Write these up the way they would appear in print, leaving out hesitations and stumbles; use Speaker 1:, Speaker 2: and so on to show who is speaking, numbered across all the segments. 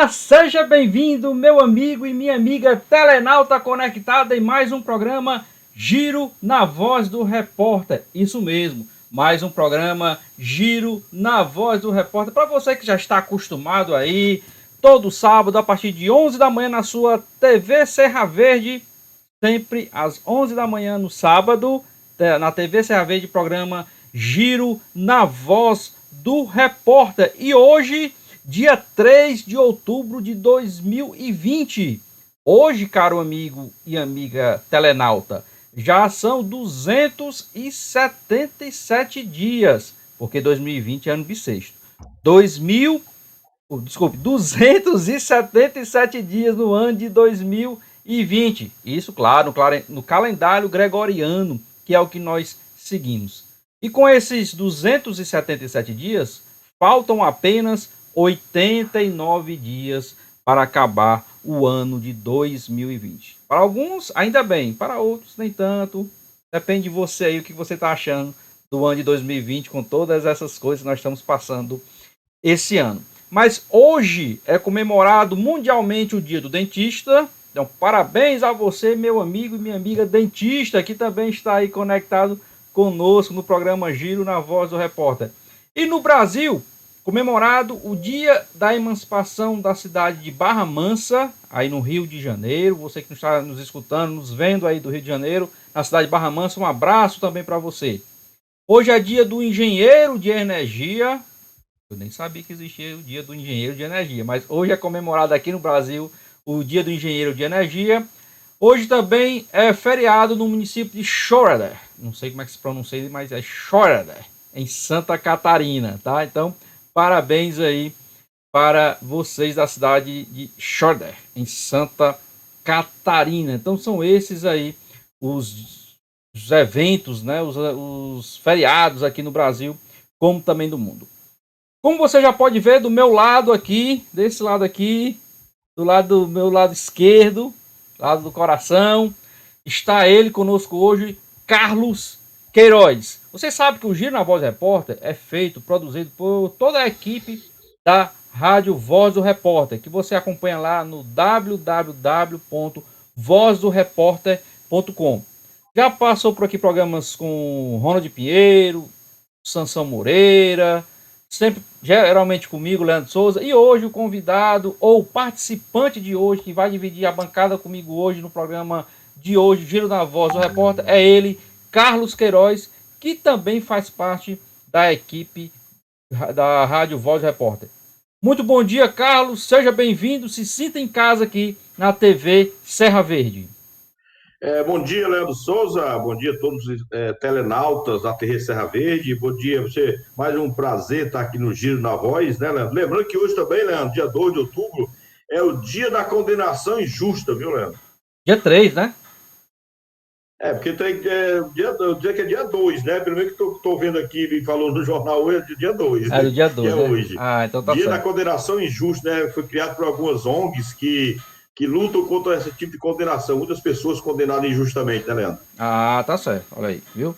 Speaker 1: Olá, seja bem-vindo, meu amigo e minha amiga telenauta conectada em mais um programa Giro na Voz do Repórter. Isso mesmo, mais um programa Giro na Voz do Repórter. Para você que já está acostumado aí, todo sábado a partir de 11 da manhã na sua TV Serra Verde, sempre às 11 da manhã no sábado, na TV Serra Verde, programa Giro na Voz do Repórter. E hoje, dia 3 de outubro de 2020. Hoje, caro amigo e amiga telenauta, já são 277 dias, porque 2020 é ano bissexto. 277 dias no ano de 2020. Isso, claro, no calendário gregoriano, que é o que nós seguimos. E com esses 277 dias, faltam apenas 89 dias para acabar o ano de 2020. Para alguns, ainda bem. Para outros, nem tanto. Depende de você aí, o que você está achando do ano de 2020, com todas essas coisas que nós estamos passando esse ano. Mas hoje é comemorado mundialmente o Dia do Dentista. Então, parabéns a você, meu amigo e minha amiga dentista, que também está aí conectado conosco no programa Giro na Voz do Repórter. E no Brasil, comemorado o Dia da Emancipação da cidade de Barra Mansa, aí no Rio de Janeiro. Você que está nos escutando, nos vendo aí do Rio de Janeiro, na cidade de Barra Mansa, um abraço também para você. Hoje é dia do engenheiro de energia. Eu nem sabia que existia o dia do engenheiro de energia, mas hoje é comemorado aqui no Brasil o dia do engenheiro de energia. Hoje também é feriado no município de Schroeder. Não sei como é que se pronuncia, mas é Schroeder, em Santa Catarina, tá? Então, parabéns aí para vocês da cidade de Schroeder, em Santa Catarina. Então, são esses aí os eventos, né? Os feriados aqui no Brasil, como também do mundo. Como você já pode ver do meu lado aqui, desse lado aqui, do meu lado esquerdo, lado do coração, está ele conosco hoje, Carlos Queiroz. Você sabe que o Giro na Voz do Repórter é feito, produzido por toda a equipe da Rádio Voz do Repórter, que você acompanha lá no www.vozdoreporter.com. Já passou por aqui programas com Ronald Pinheiro, Sansão Moreira, sempre geralmente comigo, Leandro Souza, e hoje o convidado ou participante de hoje, que vai dividir a bancada comigo hoje no programa de hoje, Giro na Voz do Repórter, é ele, Carlos Queiroz, que também faz parte da equipe da Rádio Voz do Repórter. Muito bom dia, Carlos, seja bem-vindo, se sinta em casa aqui na TV Serra Verde.
Speaker 2: Bom dia, Leandro Souza. Bom dia a todos os telenautas da TV Serra Verde. Bom dia a você. Mais um prazer estar aqui no Giro na Voz, né, Leandro? Lembrando que hoje também, Leandro, dia 2 de outubro, é o dia da condenação injusta, viu, Leandro?
Speaker 1: Dia 3, né?
Speaker 2: Porque tem dia que é dia 2, né? Pelo menos que estou vendo aqui, ele falou no jornal hoje, é de dia 2.
Speaker 1: É do dia 2,
Speaker 2: que é
Speaker 1: né?
Speaker 2: hoje.
Speaker 1: Ah, então tá
Speaker 2: Dia
Speaker 1: certo.
Speaker 2: da condenação injusta, né? Foi criado por algumas ONGs que lutam contra esse tipo de condenação. Muitas pessoas condenadas injustamente, né, Leandro?
Speaker 1: Ah, tá certo. Olha aí, viu?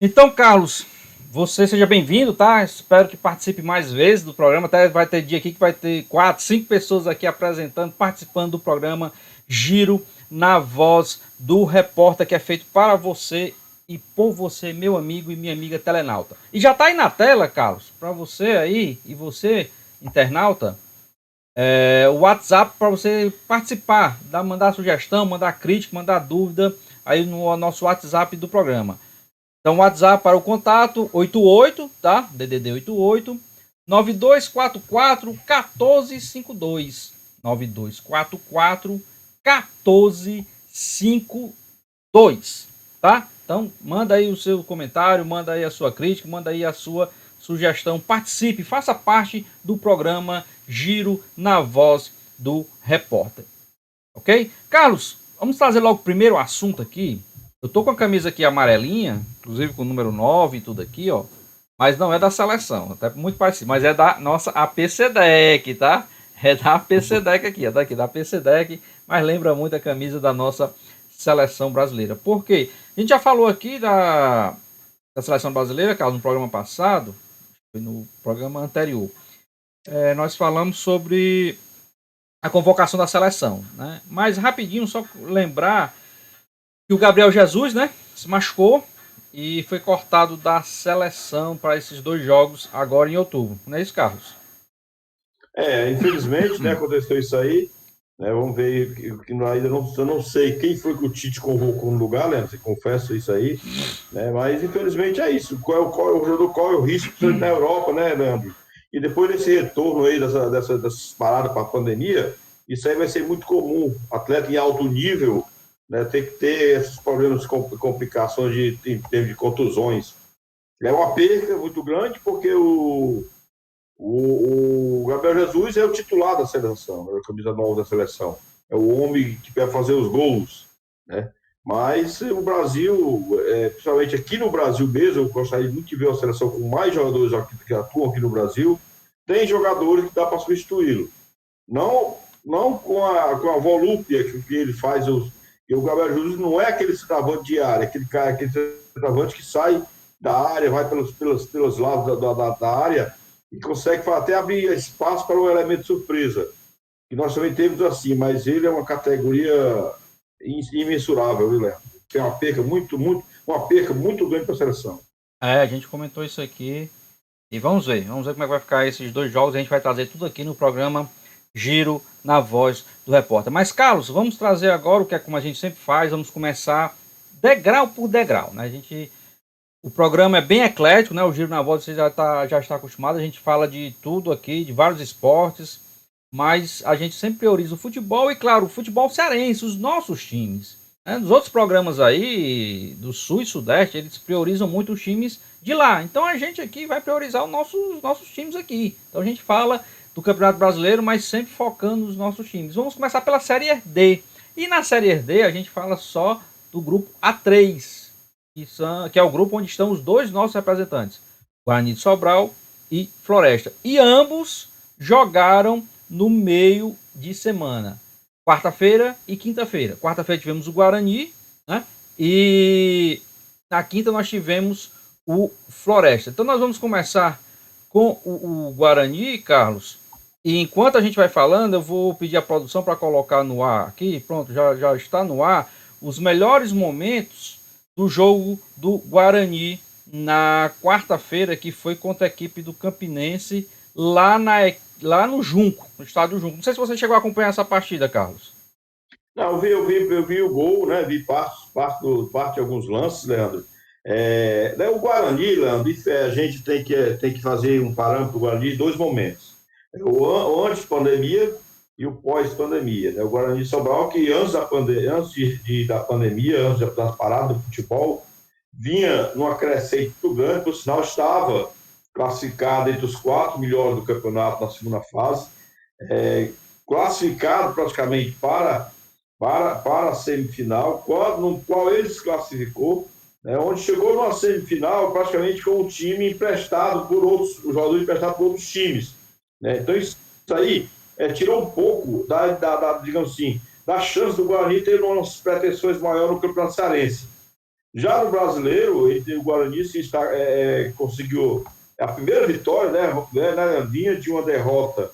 Speaker 1: Então, Carlos, você seja bem-vindo, tá? Espero que participe mais vezes do programa. Até vai ter dia aqui que vai ter 4, 5 pessoas aqui apresentando, participando do programa Giro na Voz do Repórter, que é feito para você e por você, meu amigo e minha amiga telenauta. E já tá aí na tela, Carlos, para você aí e você, internauta, o WhatsApp para você participar, mandar sugestão, mandar crítica, mandar dúvida aí no nosso WhatsApp do programa. Então, WhatsApp para o contato 88, tá? DDD 88 9244 1452 9244 1452, tá? Então, manda aí o seu comentário, manda aí a sua crítica, manda aí a sua sugestão, participe, faça parte do programa Giro na Voz do Repórter. Ok? Carlos, vamos trazer logo o primeiro assunto aqui. Eu tô com a camisa aqui amarelinha, inclusive com o número 9 e tudo aqui, ó. Mas não é da seleção, até muito parecido, mas é da nossa APCDEC, tá? É da APCDEC aqui, é daqui da APCDEC, mas lembra muito a camisa da nossa seleção brasileira. Por quê? A gente já falou aqui da seleção brasileira, Carlos, no programa passado, foi no programa anterior. Nós falamos sobre a convocação da seleção, né? Mas rapidinho, só lembrar que o Gabriel Jesus, né, se machucou e foi cortado da seleção para esses 2 jogos agora em outubro. Não é isso, Carlos?
Speaker 2: Infelizmente, né, aconteceu isso aí. Né, vamos ver, que ainda não, eu não sei quem foi que o Tite convocou no lugar, Leandro, você confessa isso aí, né, mas infelizmente é isso. Qual é o jogador, qual é o risco na Europa, né, Leandro? E depois desse retorno aí, dessas paradas para a pandemia, isso aí vai ser muito comum. Atleta em alto nível, né, tem que ter esses problemas, complicações em termos de contusões. É uma perca muito grande, porque o Gabriel Jesus é o titular da seleção, é a camisa 9 da seleção. É o homem que vai fazer os gols, né? Mas o Brasil, principalmente aqui no Brasil mesmo, eu gostaria muito de ver uma seleção com mais jogadores que atuam aqui no Brasil. Tem jogadores que dá para substituí-lo. Não com a volúpia que ele faz. O Gabriel Jesus não é aquele centroavante de área, aquele centroavante que sai da área, vai pelos lados da área e consegue até abrir espaço para um elemento surpresa. E nós também temos assim, mas ele é uma categoria imensurável, viu, Léo? Tem uma perca muito grande para a seleção.
Speaker 1: A gente comentou isso aqui e vamos ver como é que vai ficar esses 2 jogos. A gente vai trazer tudo aqui no programa Giro na Voz do Repórter. Mas, Carlos, vamos trazer agora o que é como a gente sempre faz, vamos começar degrau por degrau, né? O programa é bem eclético, né? O Giro na Voz você já está acostumado, a gente fala de tudo aqui, de vários esportes, mas a gente sempre prioriza o futebol e, claro, o futebol cearense, os nossos times. Né? Nos outros programas aí, do Sul e Sudeste, eles priorizam muito os times de lá. Então a gente aqui vai priorizar os nossos times aqui. Então a gente fala do Campeonato Brasileiro, mas sempre focando nos nossos times. Vamos começar pela Série D. E na Série D a gente fala só do grupo A3, que é o grupo onde estão os 2 nossos representantes, Guarani de Sobral e Floresta. E ambos jogaram no meio de semana, quarta-feira e quinta-feira. Quarta-feira tivemos o Guarani, né? E na quinta nós tivemos o Floresta. Então nós vamos começar com o Guarani, Carlos. E enquanto a gente vai falando, eu vou pedir a produção para colocar no ar aqui. Pronto, já está no ar os melhores momentos do jogo do Guarani na quarta-feira, que foi contra a equipe do Campinense lá no Junco, no estádio Junco. Não sei se você chegou a acompanhar essa partida, Carlos.
Speaker 2: Não, eu vi o gol, né? Vi parte de alguns lances, Leandro. O Guarani, Leandro, a gente tem que fazer um parâmetro do Guarani em 2 momentos. O antes-pandemia e o pós-pandemia. Né? O Guarani de Sobral, que antes da pandemia, antes das paradas do futebol, vinha numa crescente muito grande, por sinal estava classificado entre os 4 melhores do campeonato na segunda fase, classificado praticamente para a semifinal, no qual ele se classificou, né, onde chegou numa semifinal praticamente com o time emprestado por outros, os jogadores emprestados por outros times. Né? Então isso aí tirou um pouco digamos assim, da chance do Guarani ter umas pretensões maiores no Campeonato Cearense. Já no Brasileiro, o Guarani conseguiu a primeira vitória, né, vinha de uma derrota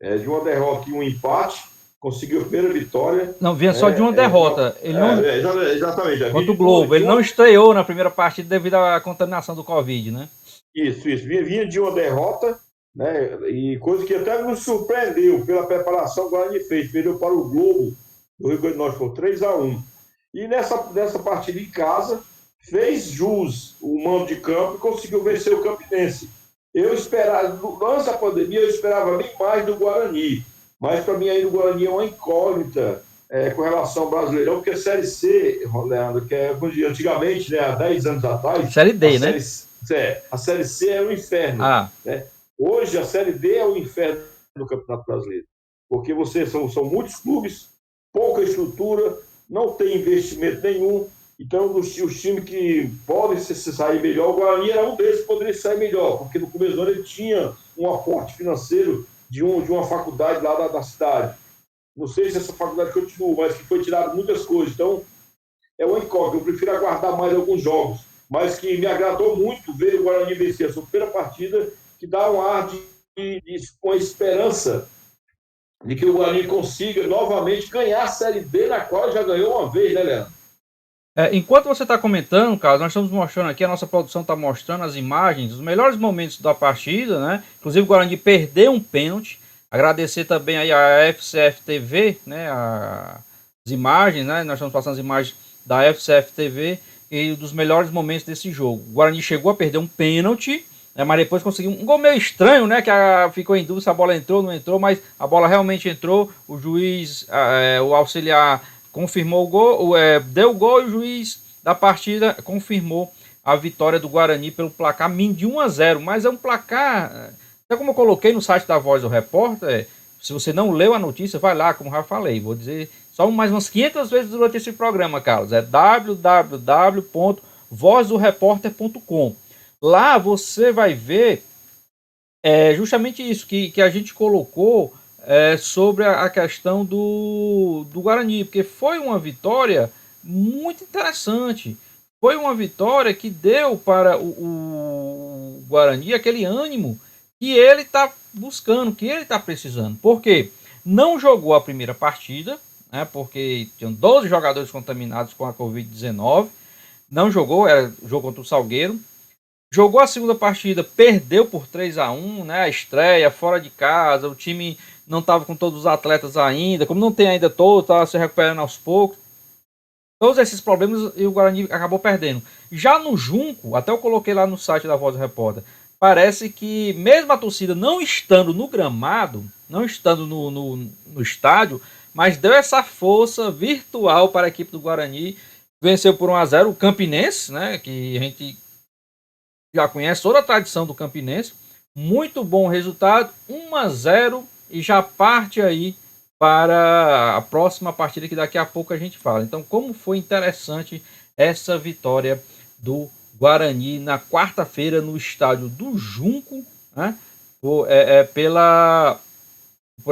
Speaker 2: e um empate, conseguiu a primeira vitória.
Speaker 1: Não, vinha só de uma derrota. Ele não...
Speaker 2: Exatamente.
Speaker 1: Contra o Globo. Ele não estreou na primeira partida devido à contaminação do Covid, né?
Speaker 2: Isso. Vinha de uma derrota, né? E coisa que até nos surpreendeu pela preparação que o Guarani fez. Perdeu para o Globo do Rio Grande do Norte por 3-1. E nessa partida em casa, fez jus o mando de campo e conseguiu vencer o Campinense. Eu esperava, antes da pandemia, eu esperava bem mais do Guarani. Mas para mim aí o Guarani é uma incógnita com relação ao Brasileirão, porque a Série C, Leandro, que é antigamente, né, há 10 anos atrás...
Speaker 1: Série D, né?
Speaker 2: A Série C era o inferno. Né? Hoje a Série D é o inferno do Campeonato Brasileiro. Porque são muitos clubes, pouca estrutura, não tem investimento nenhum. Então, os times que podem se sair melhor, o Guarani era um deles que poderia sair melhor, porque no começo do ano ele tinha um aporte financeiro de uma faculdade lá da cidade. Não sei se essa faculdade continua, mas que foi tirado muitas coisas. Então, é uma incógnita. Eu prefiro aguardar mais alguns jogos. Mas que me agradou muito ver o Guarani vencer a sua primeira partida, que dá um ar com esperança de que o Guarani consiga novamente ganhar a Série B, na qual já ganhou uma vez, né, Leandro?
Speaker 1: Enquanto você está comentando, Carlos, nós estamos mostrando aqui, a nossa produção está mostrando as imagens, os melhores momentos da partida, né? Inclusive o Guarani perdeu um pênalti. Agradecer também aí a FCF TV, né? As imagens, né? Nós estamos passando as imagens da FCF TV e dos melhores momentos desse jogo. O Guarani chegou a perder um pênalti, né? Mas depois conseguiu um gol meio estranho, né? Que ficou em dúvida se a bola entrou ou não entrou, mas a bola realmente entrou. O juiz, o auxiliar, confirmou o gol, deu o gol e o juiz da partida confirmou a vitória do Guarani pelo placar mínimo de 1-0. Mas é um placar, até como eu coloquei no site da Voz do Repórter, se você não leu a notícia, vai lá, como já falei. Vou dizer só mais umas 500 vezes durante esse programa, Carlos. É www.vozdoreporter.com. Lá você vai ver justamente isso que a gente colocou sobre a questão do Guarani, porque foi uma vitória muito interessante. Foi uma vitória que deu para o Guarani aquele ânimo que ele está buscando, que ele está precisando. Porque não jogou a primeira partida, né, porque tinham 12 jogadores contaminados com a Covid-19. Não jogou, era jogo contra o Salgueiro. Jogou a segunda partida, perdeu por 3-1, né? A estreia, fora de casa, o time não estava com todos os atletas ainda, como não tem ainda todos, estava se recuperando aos poucos. Todos esses problemas e o Guarani acabou perdendo. Já no Junco, até eu coloquei lá no site da Voz do Repórter, parece que mesmo a torcida não estando no gramado, não estando no estádio, mas deu essa força virtual para a equipe do Guarani. Venceu por 1-0 o Campinense, né? Que a gente já conhece toda a tradição do Campinense. Muito bom resultado, 1-0 e já parte aí para a próxima partida que daqui a pouco a gente fala. Então, como foi interessante essa vitória do Guarani na quarta-feira no estádio do Junco, né? Por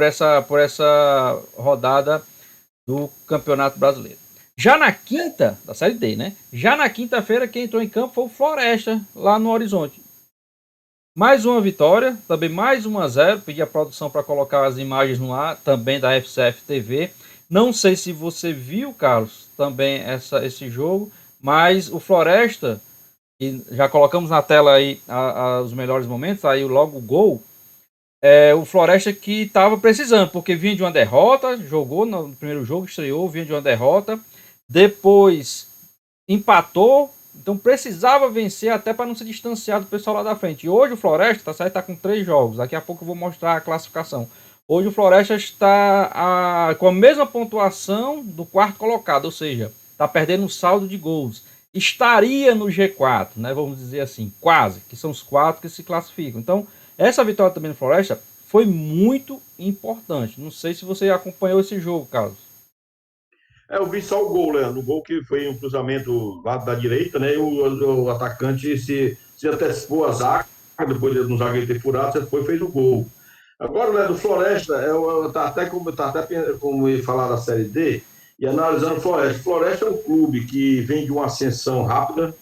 Speaker 1: essa rodada do Campeonato Brasileiro. Já na quinta, da Série D, né? Já na quinta-feira, quem entrou em campo foi o Floresta, lá no Horizonte. Mais uma vitória, também mais 1-0. Pedi a produção para colocar as imagens no ar, também da FCF TV. Não sei se você viu, Carlos, também esse jogo, mas o Floresta, e já colocamos na tela aí os melhores momentos, aí logo o gol. O Floresta que estava precisando, porque vinha de uma derrota, jogou no primeiro jogo, estreou, vinha de uma derrota. Depois empatou, então precisava vencer até para não se distanciar do pessoal lá da frente. E hoje o Floresta está com 3 jogos, daqui a pouco eu vou mostrar a classificação. Hoje o Floresta está com a mesma pontuação do quarto colocado, ou seja, está perdendo um saldo de gols. Estaria no G4, né, vamos dizer assim, quase, que são os 4 que se classificam. Então, essa vitória também do Floresta foi muito importante. Não sei se você acompanhou esse jogo, Carlos.
Speaker 2: Eu vi só o gol, Leandro. O gol que foi um cruzamento do lado da direita, né? E o atacante se antecipou a zaga, depois de um zagueiro ter furado, depois fez o gol. Agora, Leandro, o Floresta, até como ia falar da Série D, e analisando o Floresta. O Floresta é um clube que vem de uma ascensão rápida,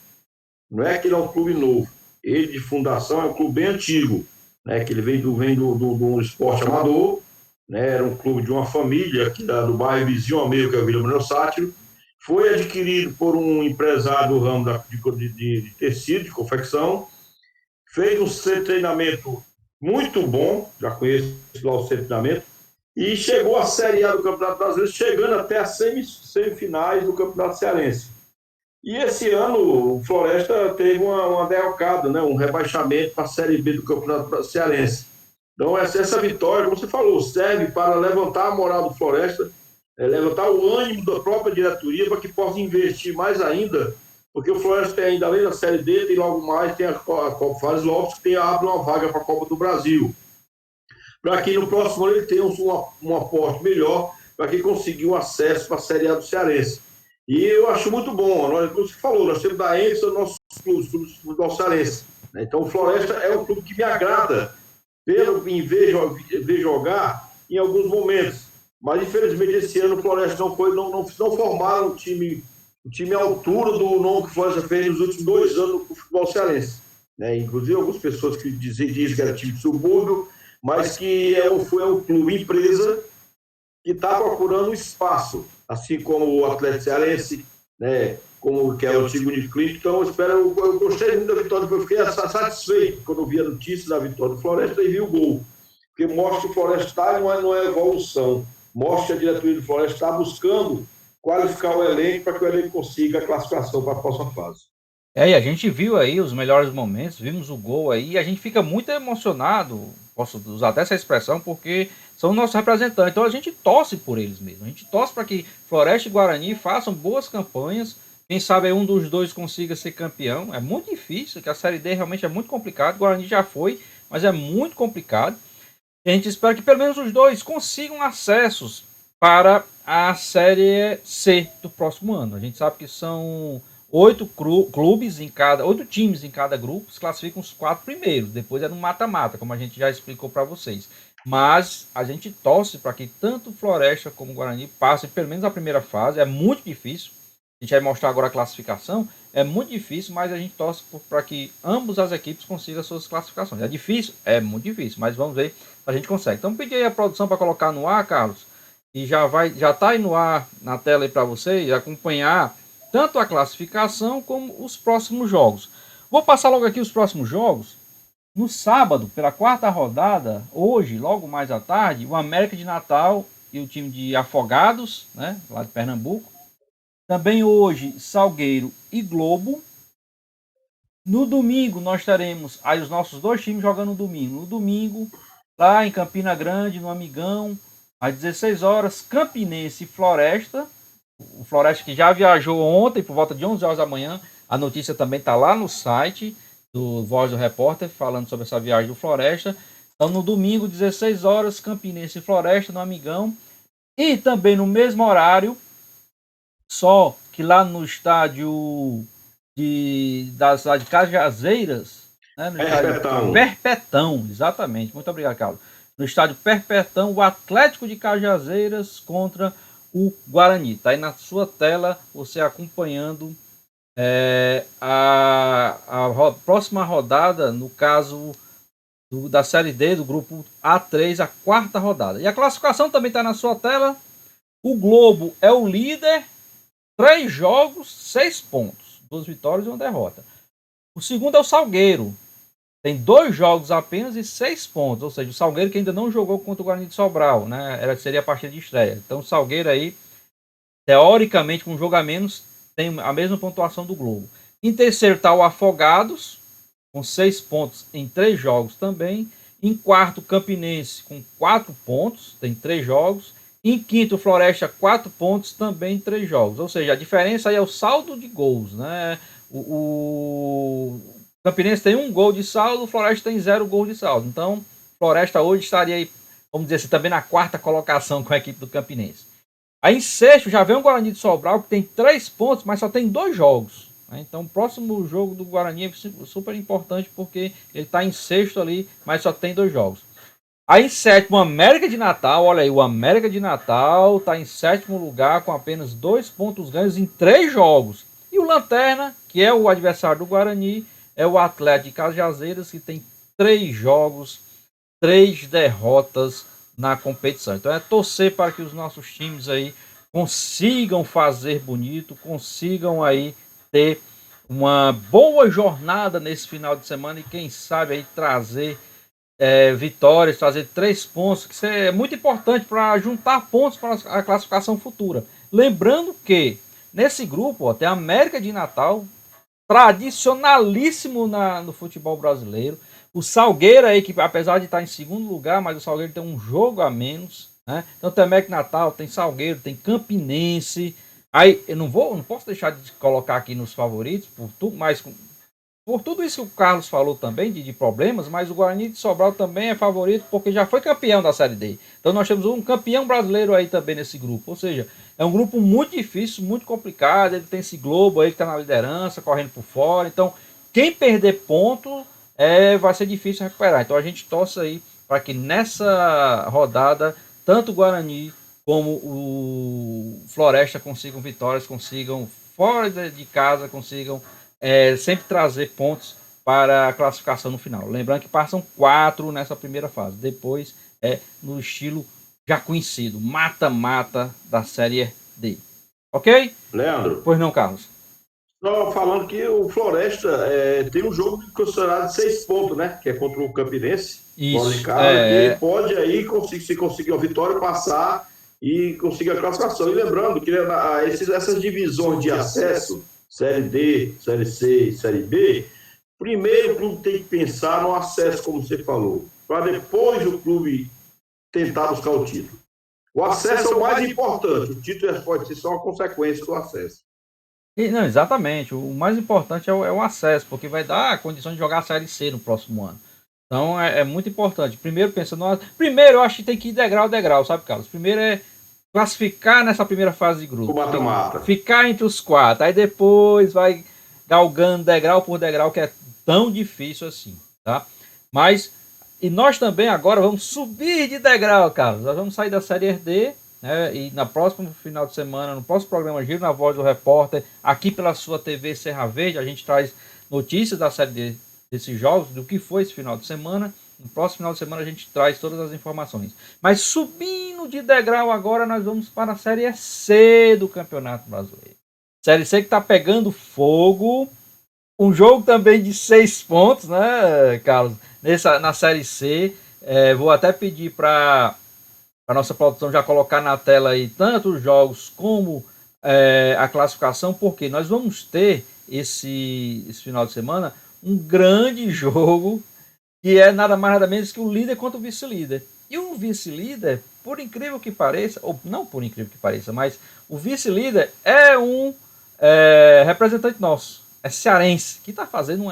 Speaker 2: não é que ele é um clube novo. Ele, de fundação, é um clube bem antigo, né? Que ele vem do esporte amador, né, era um clube de uma família aqui do bairro vizinho ao meio, que é a Vila Manuel Sátiro. Foi adquirido por um empresário do ramo de tecido, de confecção. Fez um treinamento muito bom, já conheço lá o treinamento, e chegou à Série A do Campeonato Brasileiro, chegando até as semifinais do Campeonato Cearense. E esse ano o Floresta teve uma derrocada, né, um rebaixamento para a Série B do Campeonato Cearense. Então, essa vitória, como você falou, serve para levantar a moral do Floresta, levantar o ânimo da própria diretoria para que possa investir mais ainda, porque o Floresta tem ainda, além da Série D, tem logo mais, tem a Copa Fares Lopes, que abre uma vaga para a Copa do Brasil. Para que no próximo ano ele tenha um aporte melhor, para que consiga acesso para a Série A do Cearense. E eu acho muito bom, como você falou, nós temos da ênfase nos nossos clubes do Cearense. Então, o Floresta é um clube que me agrada, em ver jogar em alguns momentos. Mas, infelizmente, esse ano o Floresta não formaram um time à altura do nome que o Floresta fez nos últimos 2 anos no futebol cearense. Né? Inclusive, algumas pessoas que dizem que era time de subúrbio, mas que foi um clube empresa, que está procurando espaço, assim como o Atlético Cearense, né, como que é o antigo Uniclinic. Então, eu gostei muito da vitória, eu fiquei satisfeito quando eu vi a notícia da vitória do Floresta e vi o gol, porque mostra que o Floresta está não é evolução, mostra que a diretoria do Floresta está buscando qualificar o elenco para que o elenco consiga a classificação para a próxima fase.
Speaker 1: E a gente viu aí os melhores momentos, vimos o gol aí, e a gente fica muito emocionado, posso usar até essa expressão, porque são nossos representantes, então a gente torce por eles mesmo, a gente torce para que Floresta e Guarani façam boas campanhas, quem sabe um dos dois consiga ser campeão, é muito difícil, que a Série D realmente é muito complicado, Guarani já foi, mas é muito complicado, e a gente espera que pelo menos os dois consigam acessos para a Série C do próximo ano, a gente sabe que são 8 clubes em cada, 8 times em cada grupo, se classificam os 4 primeiros, depois é no mata-mata, como a gente já explicou para vocês. Mas a gente torce para que tanto Floresta como Guarani passem pelo menos a primeira fase, é muito difícil. A gente vai mostrar agora a classificação, é muito difícil, mas a gente torce para que ambas as equipes consigam suas classificações. É difícil? É muito difícil, mas vamos ver se a gente consegue. Então pedi aí a produção para colocar no ar, Carlos, e já está aí no ar na tela aí para vocês acompanhar tanto a classificação como os próximos jogos. Vou passar logo aqui os próximos jogos. No sábado, pela quarta rodada, hoje, logo mais à tarde, o América de Natal e o time de Afogados, né, lá de Pernambuco. Também hoje, Salgueiro e Globo. No domingo, nós teremos aí os nossos dois times jogando no domingo. No domingo, lá em Campina Grande, no Amigão, às 16 horas, Campinense e Floresta. O Floresta que já viajou ontem por volta de 11 horas da manhã. A notícia também está lá no site do Voz do Repórter, falando sobre essa viagem do Floresta. Então, no domingo, 16 horas, Campinense e Floresta, no Amigão. E também no mesmo horário, só que lá no estádio da cidade de Cajazeiras, né, no estádio Perpetão, exatamente. Muito obrigado, Carlos. No estádio Perpetão, o Atlético de Cajazeiras contra o Guarani. Está aí na sua tela, você acompanhando a próxima rodada, no caso da Série D, do grupo A3, a quarta rodada. E a classificação também está na sua tela. O Globo é o líder, 3 jogos, 6 pontos, 2 vitórias e 1 derrota. O segundo é o Salgueiro, tem 2 jogos apenas e 6 pontos, ou seja, o Salgueiro que ainda não jogou contra o Guarani de Sobral, né? Seria a partida de estreia. Então o Salgueiro aí, teoricamente, com um jogo a menos, tem a mesma pontuação do Globo. Em terceiro está o Afogados, com 6 pontos em 3 jogos também. Em quarto, Campinense, com 4 pontos, tem 3 jogos. Em quinto, Floresta, 4 pontos, também em 3 jogos. Ou seja, a diferença aí é o saldo de gols, né? O Campinense tem 1 gol de saldo, o Floresta tem 0 gol de saldo. Então, Floresta hoje estaria aí, vamos dizer assim, também na quarta colocação com a equipe do Campinense. Aí em sexto já vem o Guarani de Sobral, que tem 3 pontos, mas só tem 2 jogos. Né? Então o próximo jogo do Guarani é super importante, porque ele está em sexto ali, mas só tem 2 jogos. Aí em sétimo, o América de Natal, olha aí, o América de Natal está em sétimo lugar com apenas 2 pontos ganhos em 3 jogos. E o Lanterna, que é o adversário do Guarani, é o Atlético de Cajazeiras, que tem 3 jogos, 3 derrotas na competição. Então é torcer para que os nossos times aí consigam fazer bonito, consigam aí ter uma boa jornada nesse final de semana e quem sabe aí trazer vitórias, trazer 3 pontos, que isso é muito importante para juntar pontos para a classificação futura. Lembrando que nesse grupo tem a América de Natal, tradicionalíssimo no futebol brasileiro. O Salgueiro aí, que apesar de estar em segundo lugar, mas o Salgueiro tem um jogo a menos, né? Então tem América Natal, tem Salgueiro, tem Campinense. Aí eu não posso deixar de colocar aqui nos favoritos, por tudo isso que o Carlos falou também, de problemas, mas o Guarani de Sobral também é favorito porque já foi campeão da Série D. Então nós temos um campeão brasileiro aí também nesse grupo. Ou seja, é um grupo muito difícil, muito complicado. Ele tem esse Globo aí que está na liderança, correndo por fora. Então, quem perder ponto vai ser difícil recuperar. Então a gente torce aí para que nessa rodada, tanto o Guarani como o Floresta consigam vitórias, consigam fora de casa, consigam sempre trazer pontos para a classificação no final. Lembrando que passam 4 nessa primeira fase. Depois no estilo já conhecido, mata-mata da Série D. Ok?
Speaker 2: Leandro,
Speaker 1: Pois não, Carlos?
Speaker 2: não, falando que o Floresta tem um jogo considerado de 6 pontos, né? Que é contra o Campinense, fora de
Speaker 1: Isso.
Speaker 2: casa, que pode aí, se conseguir uma vitória, passar e conseguir a classificação. E lembrando que essas divisões de acesso, Série D, Série C e Série B, primeiro o clube tem que pensar no acesso, como você falou, para depois o clube tentar buscar o título. O acesso é o mais importante, o título pode ser só uma consequência do acesso.
Speaker 1: Não, exatamente. O mais importante é o acesso, porque vai dar a condição de jogar a Série C no próximo ano. Então é muito importante. Primeiro pensando. Primeiro eu acho que tem que ir degrau a degrau, sabe, Carlos? Primeiro é classificar nessa primeira fase de grupo.
Speaker 2: O mata-mata.
Speaker 1: Ficar entre os 4. Aí depois vai galgando degrau por degrau, que é tão difícil assim, tá? Mas. E nós também agora vamos subir de degrau, Carlos. Nós vamos sair da Série D, né? E na próxima final de semana, no próximo programa Giro na Voz do Repórter, aqui pela sua TV Serra Verde, a gente traz notícias da Série D desses jogos, do que foi esse final de semana. No próximo final de semana a gente traz todas as informações. Mas subindo de degrau agora, nós vamos para a Série C do Campeonato Brasileiro. Série C que está pegando fogo. Um jogo também de 6 pontos, né, Carlos? Na Série C. Vou até pedir para a nossa produção já colocar na tela aí tanto os jogos como a classificação, porque nós vamos ter esse final de semana um grande jogo que é nada mais nada menos que o líder contra o vice-líder. E o vice-líder, por incrível que pareça, ou não por incrível que pareça, mas o vice-líder é um representante nosso, é cearense, que está fazendo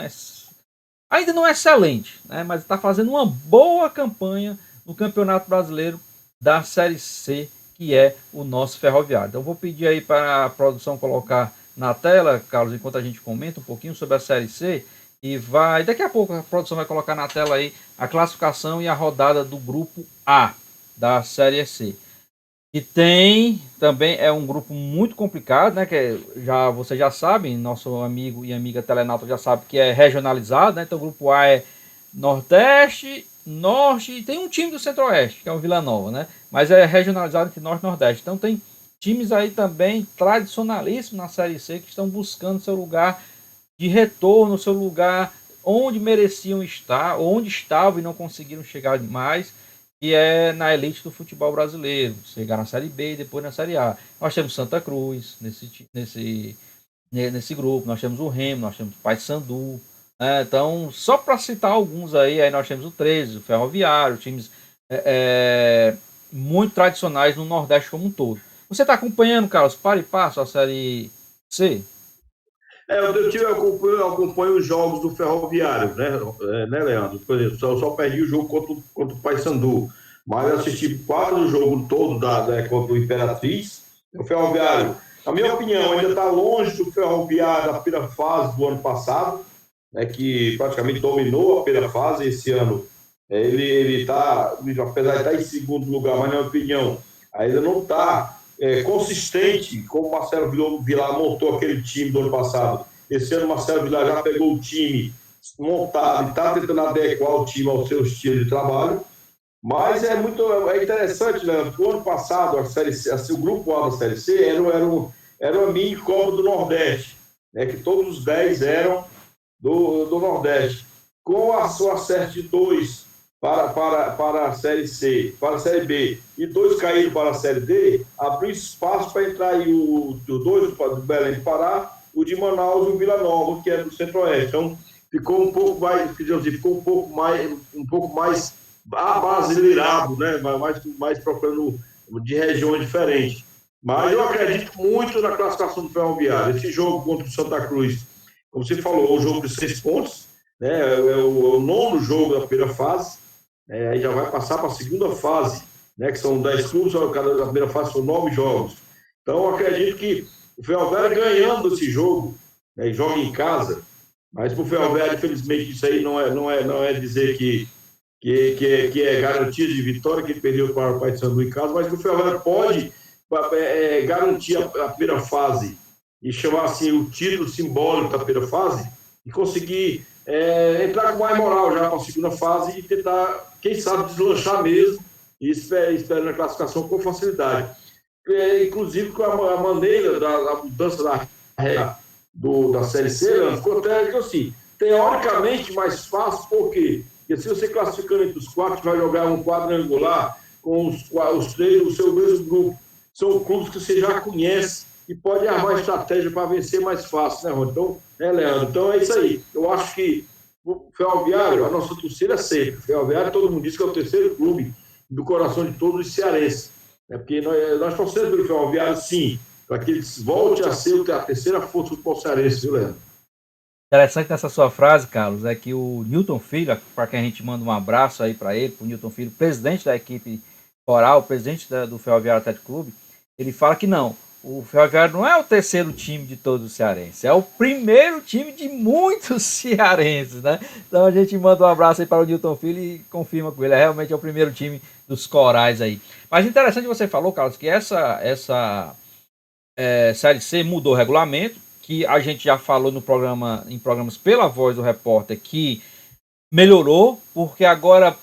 Speaker 1: ainda não é excelente, né, mas está fazendo uma boa campanha no Campeonato Brasileiro da Série C, que é o nosso Ferroviário. Então vou pedir aí para a produção colocar na tela, Carlos, enquanto a gente comenta um pouquinho sobre a Série C, e daqui a pouco a produção vai colocar na tela aí a classificação e a rodada do grupo A da Série C. E tem também, é um grupo muito complicado, né? Que você já sabe, nosso amigo e amiga Telenauta já sabe que é regionalizado, né? Então o grupo A é Nordeste, Norte, e tem um time do Centro-Oeste, que é o Vila Nova, né? Mas é regionalizado entre Norte e Nordeste. Então tem times aí também tradicionalíssimos na Série C que estão buscando seu lugar de retorno, seu lugar onde mereciam estar, onde estavam e não conseguiram chegar mais, que é na elite do futebol brasileiro, chegar na Série B e depois na Série A. Nós temos Santa Cruz nesse grupo, nós temos o Remo, nós temos o Paysandu. Então, só para citar alguns aí nós temos o 13, o Ferroviário, times muito tradicionais no Nordeste como um todo. Você está acompanhando, Carlos, para e passo a Série C?
Speaker 2: Eu acompanho os jogos do Ferroviário, né, Leandro? Por exemplo, só perdi o jogo contra o Paysandu, mas eu assisti quase o jogo todo contra o Imperatriz. O Ferroviário, na minha opinião, ainda está longe do Ferroviário da primeira fase do ano passado, né, que praticamente dominou a primeira fase. Esse ano ele está, apesar de estar em segundo lugar, mas na minha opinião ainda não está consistente, como o Marcelo Vilar montou aquele time do ano passado. Esse ano o Marcelo Vilar já pegou o time montado e está tentando adequar o time ao seu estilo de trabalho. Mas é interessante, né? O ano passado, o grupo A da Série C era uma mini Copa do Nordeste, né? Que todos os 10 eram do Nordeste. Com a sua acerto de 2 para a Série C, para a Série B, e 2 caíram para a Série D, abriu espaço para entrar aí o 2 do Belém do Pará, o de Manaus e o Vila Nova, que é do Centro-Oeste. Então, ficou um pouco mais abrasileirado, né? mais procurando de regiões diferentes. Mas eu acredito muito na classificação do Ferroviário. Esse jogo contra o Santa Cruz, como você falou, é um jogo de 6 pontos, né? É o 9º jogo da primeira fase. Aí já vai passar para a segunda fase, né, que são 10 clubes, cada primeira fase são 9 jogos. Então, eu acredito que o Ferroviário ganhando esse jogo, né, joga em casa, mas para o Ferroviário, infelizmente, isso aí não é dizer que é garantia de vitória, que ele perdeu para o Paysandu em casa, mas que o Ferroviário pode garantir a primeira fase e chamar assim o título simbólico da primeira fase e conseguir entrar com mais moral já para a segunda fase e tentar, quem sabe, deslanchar mesmo e esperando a classificação com facilidade. Inclusive com a maneira da mudança da regra da Série C, ficou até assim, teoricamente mais fácil, por quê? Porque se você classificando entre os quatro, vai jogar um quadrangular com os três do seu mesmo grupo. São clubes que você já conhece e pode armar estratégia para vencer mais fácil, né, Rony? Então, Leandro? Então é isso aí. Eu acho que o Ferroviário, a nossa torcida é sempre. O Ferroviário, todo mundo diz que é o terceiro clube do coração de todos os cearenses. Porque nós torcemos pelo Ferroviário, sim, para que eles voltem a ser a terceira força do futebol cearense, viu, Leandro?
Speaker 1: Interessante nessa sua frase, Carlos, é que o Newton Filho, para quem a gente manda um abraço aí para ele, para o Newton Filho, presidente da equipe coral, presidente do Ferroviário Atlético Clube, ele fala que não, o Ferroviário não é o terceiro time de todos os cearenses, é o primeiro time de muitos cearenses, né? Então a gente manda um abraço aí para o Newton Filho e confirma com ele, realmente é o primeiro time dos corais aí. Mas interessante você falou, Carlos, que essa Série C mudou o regulamento, que a gente já falou em programas pela Voz do Repórter, que melhorou, porque agora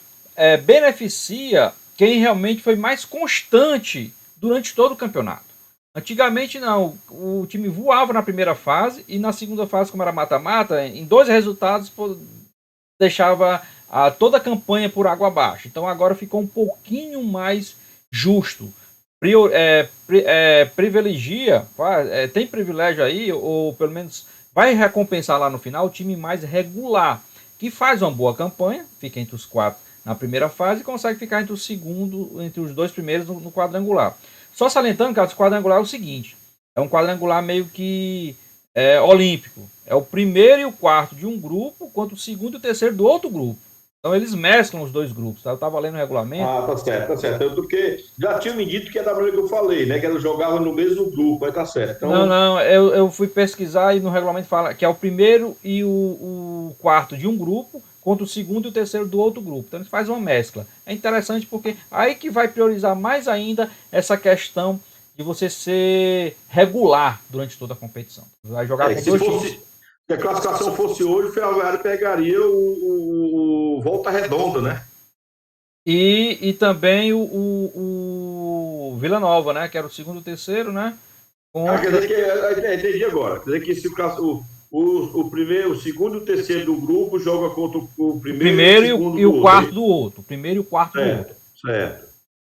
Speaker 1: beneficia quem realmente foi mais constante durante todo o campeonato. Antigamente não, o time voava na primeira fase e na segunda fase, como era mata-mata, em 2 resultados deixava toda a campanha por água abaixo. Então agora ficou um pouquinho mais justo. Privilegia, tem privilégio aí, ou pelo menos vai recompensar lá no final o time mais regular, que faz uma boa campanha, fica entre os 4 na primeira fase e consegue ficar entre os 2 primeiros no quadrangular. Só salientando, cara, o quadrangular é o seguinte, é um quadrangular meio que olímpico. É o primeiro e o quarto de um grupo, contra o segundo e o terceiro do outro grupo. Então eles mesclam os 2 grupos, tá? Eu estava lendo o regulamento.
Speaker 2: Tá certo, tá certo. Porque já tinha me dito que é da maneira que eu falei, né? Que eles jogavam no mesmo grupo, mas tá certo. Então...
Speaker 1: Não, eu fui pesquisar e no regulamento fala que é o primeiro e o quarto de um grupo contra o segundo e o terceiro do outro grupo. Então eles fazem uma mescla. É interessante porque aí que vai priorizar mais ainda essa questão de você ser regular durante toda a competição. Vai jogar com 2 times.
Speaker 2: Se a classificação fosse hoje, o Ferroviário pegaria o Volta Redonda, né?
Speaker 1: E também o Vila Nova, né? Que era o segundo e o terceiro, né?
Speaker 2: Quer dizer que, entendi agora. Quer dizer que se o primeiro, o segundo e o terceiro do grupo joga contra o
Speaker 1: primeiro e o quarto do outro. Primeiro e o quarto do outro.
Speaker 2: Certo.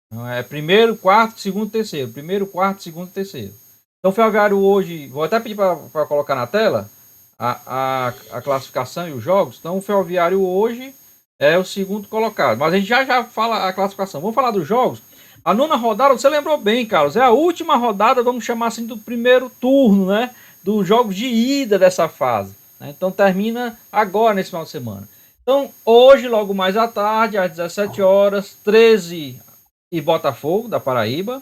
Speaker 1: Então, primeiro, quarto, segundo, terceiro. Primeiro, quarto, segundo, terceiro. Então o Ferroviário hoje, vou até pedir para colocar na tela a classificação e os jogos. Então o Ferroviário hoje é o segundo colocado. Mas a gente já fala a classificação. Vamos falar dos jogos. A 9ª rodada, você lembrou bem, Carlos, é a última rodada, vamos chamar assim, do primeiro turno, né? Dos jogos de ida dessa fase. Né? Então termina agora, nesse final de semana. Então, hoje, logo mais à tarde, às 17 horas, 13 e Botafogo, da Paraíba.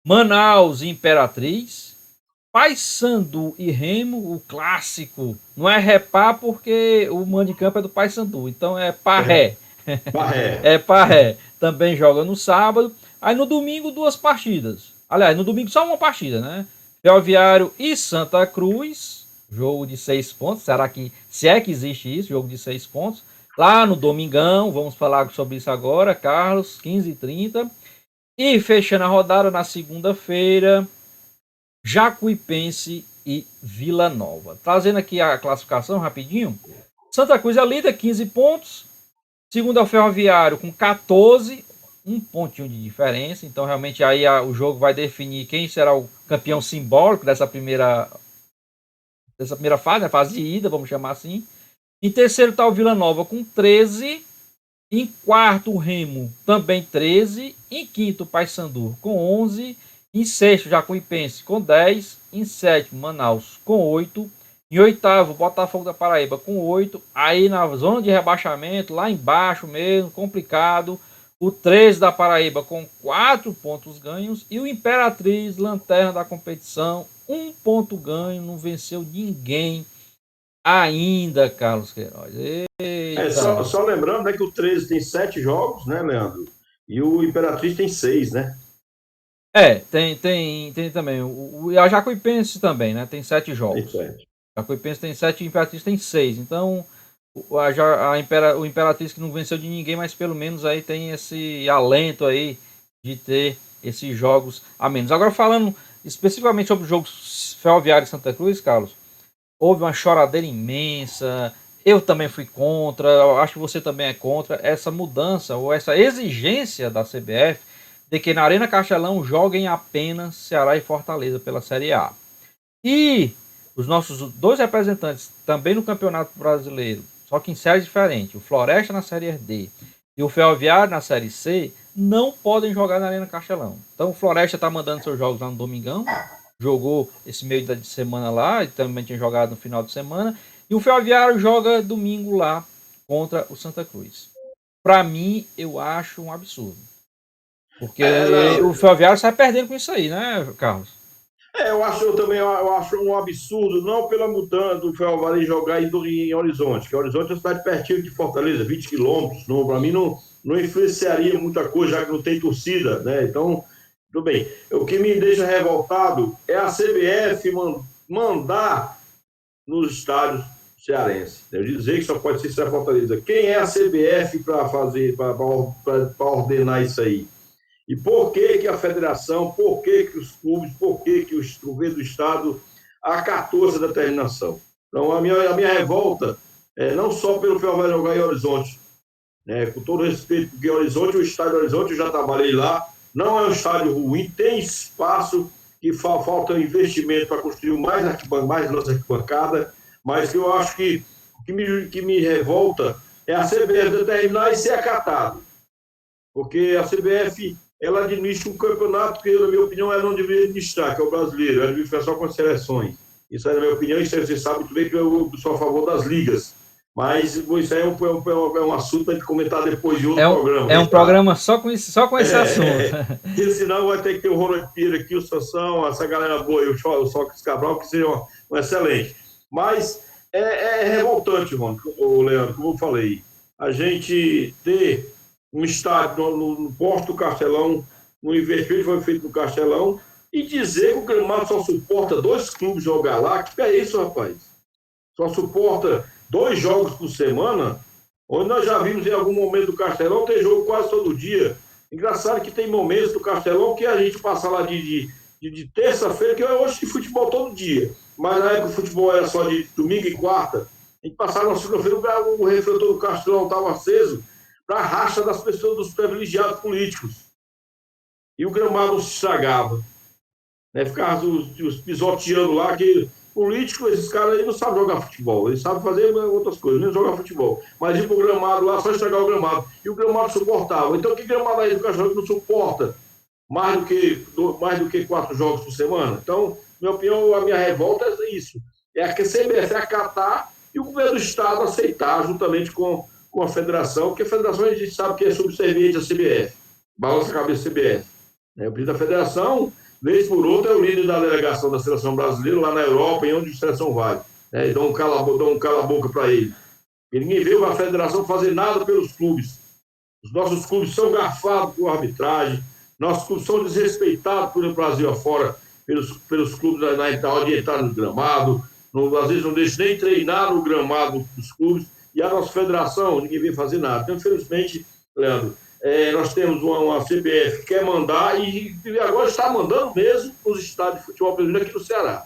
Speaker 1: Manaus e Imperatriz. Paysandu e Remo, o clássico. Não é Repá porque o mando de campo é do Paysandu. Então é Parré. É Parré. Também joga no sábado. Aí no domingo 2 partidas. Aliás, no domingo só uma partida, né? Ferroviário e Santa Cruz. Jogo de 6 pontos. Será que, se é que existe isso, jogo de 6 pontos. Lá no domingão, vamos falar sobre isso agora, Carlos, 15h30. E fechando a rodada na segunda-feira, Jacuipense e Vila Nova. Trazendo aqui a classificação rapidinho. Santa Cruz é líder, 15 pontos. Segundo é o Ferroviário com 14, um pontinho de diferença. Então realmente aí o jogo vai definir quem será o campeão simbólico dessa primeira fase, a fase de ida, vamos chamar assim. Em terceiro está o Vila Nova com 13. Em quarto o Remo também 13. Em quinto o Paysandu com 11. Em sexto, Jacuipense com 10. Em sétimo, Manaus com 8. Em oitavo, Botafogo da Paraíba com 8. Aí na zona de rebaixamento, lá embaixo mesmo, complicado, o 13 da Paraíba com 4 pontos ganhos. E o Imperatriz, lanterna da competição, 1 ponto ganho, não venceu ninguém ainda, Carlos Queiroz.
Speaker 2: Só lembrando, né, que o 13 tem 7 jogos, né, Leandro? E o Imperatriz tem 6, né?
Speaker 1: Tem também. A Jacuipense também, né? Tem 7 jogos. A Jacuipense tem 7 e o Imperatriz tem 6. Então, o Imperatriz que não venceu de ninguém, mas pelo menos aí tem esse alento aí de ter esses jogos a menos. Agora falando especificamente sobre o jogo Ferroviário e Santa Cruz, Carlos, houve uma choradeira imensa. Eu também fui contra, eu acho que você também é contra essa mudança ou essa exigência da CBF de que na Arena Castelão joguem apenas Ceará e Fortaleza pela Série A. E os nossos dois representantes também no Campeonato Brasileiro, só que em séries diferentes, o Floresta na Série D e o Ferroviário na Série C, não podem jogar na Arena Castelão. Então o Floresta está mandando seus jogos lá no Domingão, jogou esse meio de semana lá, e também tinha jogado no final de semana, e o Ferroviário joga domingo lá contra o Santa Cruz. Para mim, eu acho um absurdo. Porque o Ferroviário sai perdendo com isso aí, né, Carlos?
Speaker 2: Eu acho um absurdo, não pela mudança do Ferroviário jogar em Horizonte, que Horizonte é uma cidade pertinho de Fortaleza, 20 quilômetros, para mim não influenciaria muita coisa, já que não tem torcida, né? Então, tudo bem. O que me deixa revoltado é a CBF mandar nos estádios cearenses. Eu dizer que só pode ser Fortaleza. Quem é a CBF para ordenar isso aí? E por que a federação, por que os clubes, por que o governo do Estado acatou essa determinação? Então, a minha revolta é não só pelo Ferroviário jogar em Horizonte, né, com todo respeito, porque Horizonte, o estádio de Horizonte, eu já trabalhei lá, não é um estádio ruim, tem espaço que falta investimento para construir mais nossa arquibancada, mas eu acho que o que me revolta é a CBF determinar e ser acatado. Porque a CBF ela administra um campeonato que, na minha opinião, ela não deveria administrar, que é o brasileiro, ela deveria ficar só com as seleções. Isso aí, na minha opinião, isso aí você sabe muito bem que eu sou a favor das ligas. Mas isso aí é um assunto para a gente comentar depois de outro programa.
Speaker 1: É um programa só com esse assunto.
Speaker 2: E senão vai ter que ter o Ronald Pira aqui, o Sansão, essa galera boa, e o Sócrates Cabral, que seria um excelente. Mas é revoltante, mano, o Leandro, como eu falei. A gente ter um estádio no Porto do Castelão, um investimento foi feito no Castelão, e dizer que o gramado só suporta 2 clubes jogar lá, que é isso, rapaz? Só suporta 2 jogos por semana, onde nós já vimos em algum momento do Castelão ter jogo quase todo dia. Engraçado que tem momentos do Castelão que a gente passa lá de terça-feira, que é hoje de futebol todo dia, mas na época o futebol era só de domingo e quarta, a gente passava na segunda-feira, o refletor do Castelão estava aceso para a racha das pessoas, dos privilegiados políticos. E o gramado se estragava. Né? Ficava os pisoteando lá, que político, esses caras aí não sabem jogar futebol, eles sabem fazer outras coisas, nem jogar futebol. Mas ir pro gramado lá, só estragar o gramado. E o gramado suportava. Então, que gramado aí do cachorro que não suporta mais do que 4 jogos por semana? Então, minha opinião, a minha revolta é isso. É a CBF acatar e o governo do Estado aceitar, juntamente com a federação, porque a federação a gente sabe que é subserviente à CBF. Balança a cabeça da CBF. O presidente da federação, vez por outra, é o líder da delegação da seleção brasileira lá na Europa, em onde a seleção vai. Dão um cala-boca para ele. E ninguém vê a federação fazer nada pelos clubes. Os nossos clubes são garfados por arbitragem, nossos clubes são desrespeitados pelo Brasil afora, pelos clubes na hora de entrar no gramado, às vezes não deixam nem treinar no gramado dos clubes, e a nossa federação, ninguém vem fazer nada. Então, infelizmente, Leandro, nós temos uma CBF que quer mandar e agora está mandando mesmo os estádios de futebol brasileiro aqui no Ceará.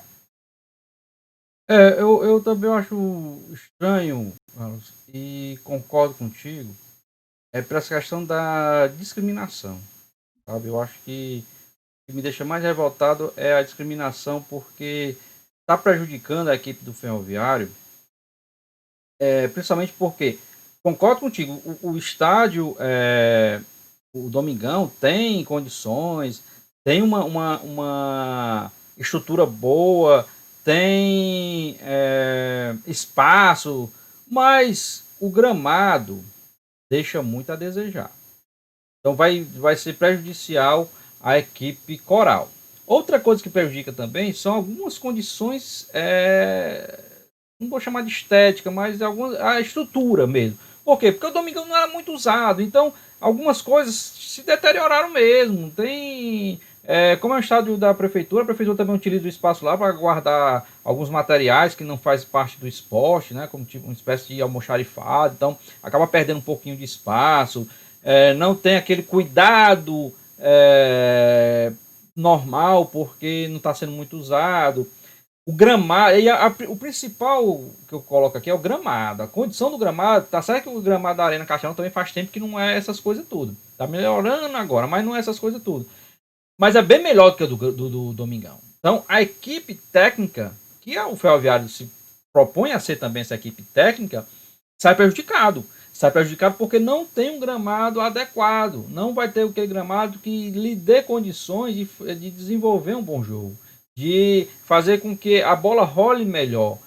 Speaker 1: Eu também acho estranho, Carlos, e concordo contigo, por essa questão da discriminação, sabe? Eu acho que o que me deixa mais revoltado é a discriminação, porque está prejudicando a equipe do Ferroviário, principalmente porque, concordo contigo, o estádio, o Domingão, tem condições, tem uma estrutura boa, tem espaço, mas o gramado deixa muito a desejar. Então vai ser prejudicial à equipe coral. Outra coisa que prejudica também são algumas condições, não vou chamar de estética, mas a estrutura mesmo. Por quê? Porque o Domingão não era muito usado, então algumas coisas se deterioraram mesmo. Tem Como é um estádio da prefeitura, a prefeitura também utiliza o espaço lá para guardar alguns materiais que não faz parte do esporte, né? Como tipo uma espécie de almoxarifado, então acaba perdendo um pouquinho de espaço, não tem aquele cuidado normal, porque não está sendo muito usado. O gramado, o principal que eu coloco aqui é o gramado. A condição do gramado, tá certo que o gramado da Arena Castelão também faz tempo que não é essas coisas tudo. Tá melhorando agora, mas não é essas coisas tudo. Mas é bem melhor do que o do Domingão. Então, a equipe técnica, que o Ferroviário se propõe a ser também essa equipe técnica, sai prejudicado. Sai prejudicado porque não tem um gramado adequado. Não vai ter aquele gramado que lhe dê condições de desenvolver um bom jogo, de fazer com que a bola role melhor,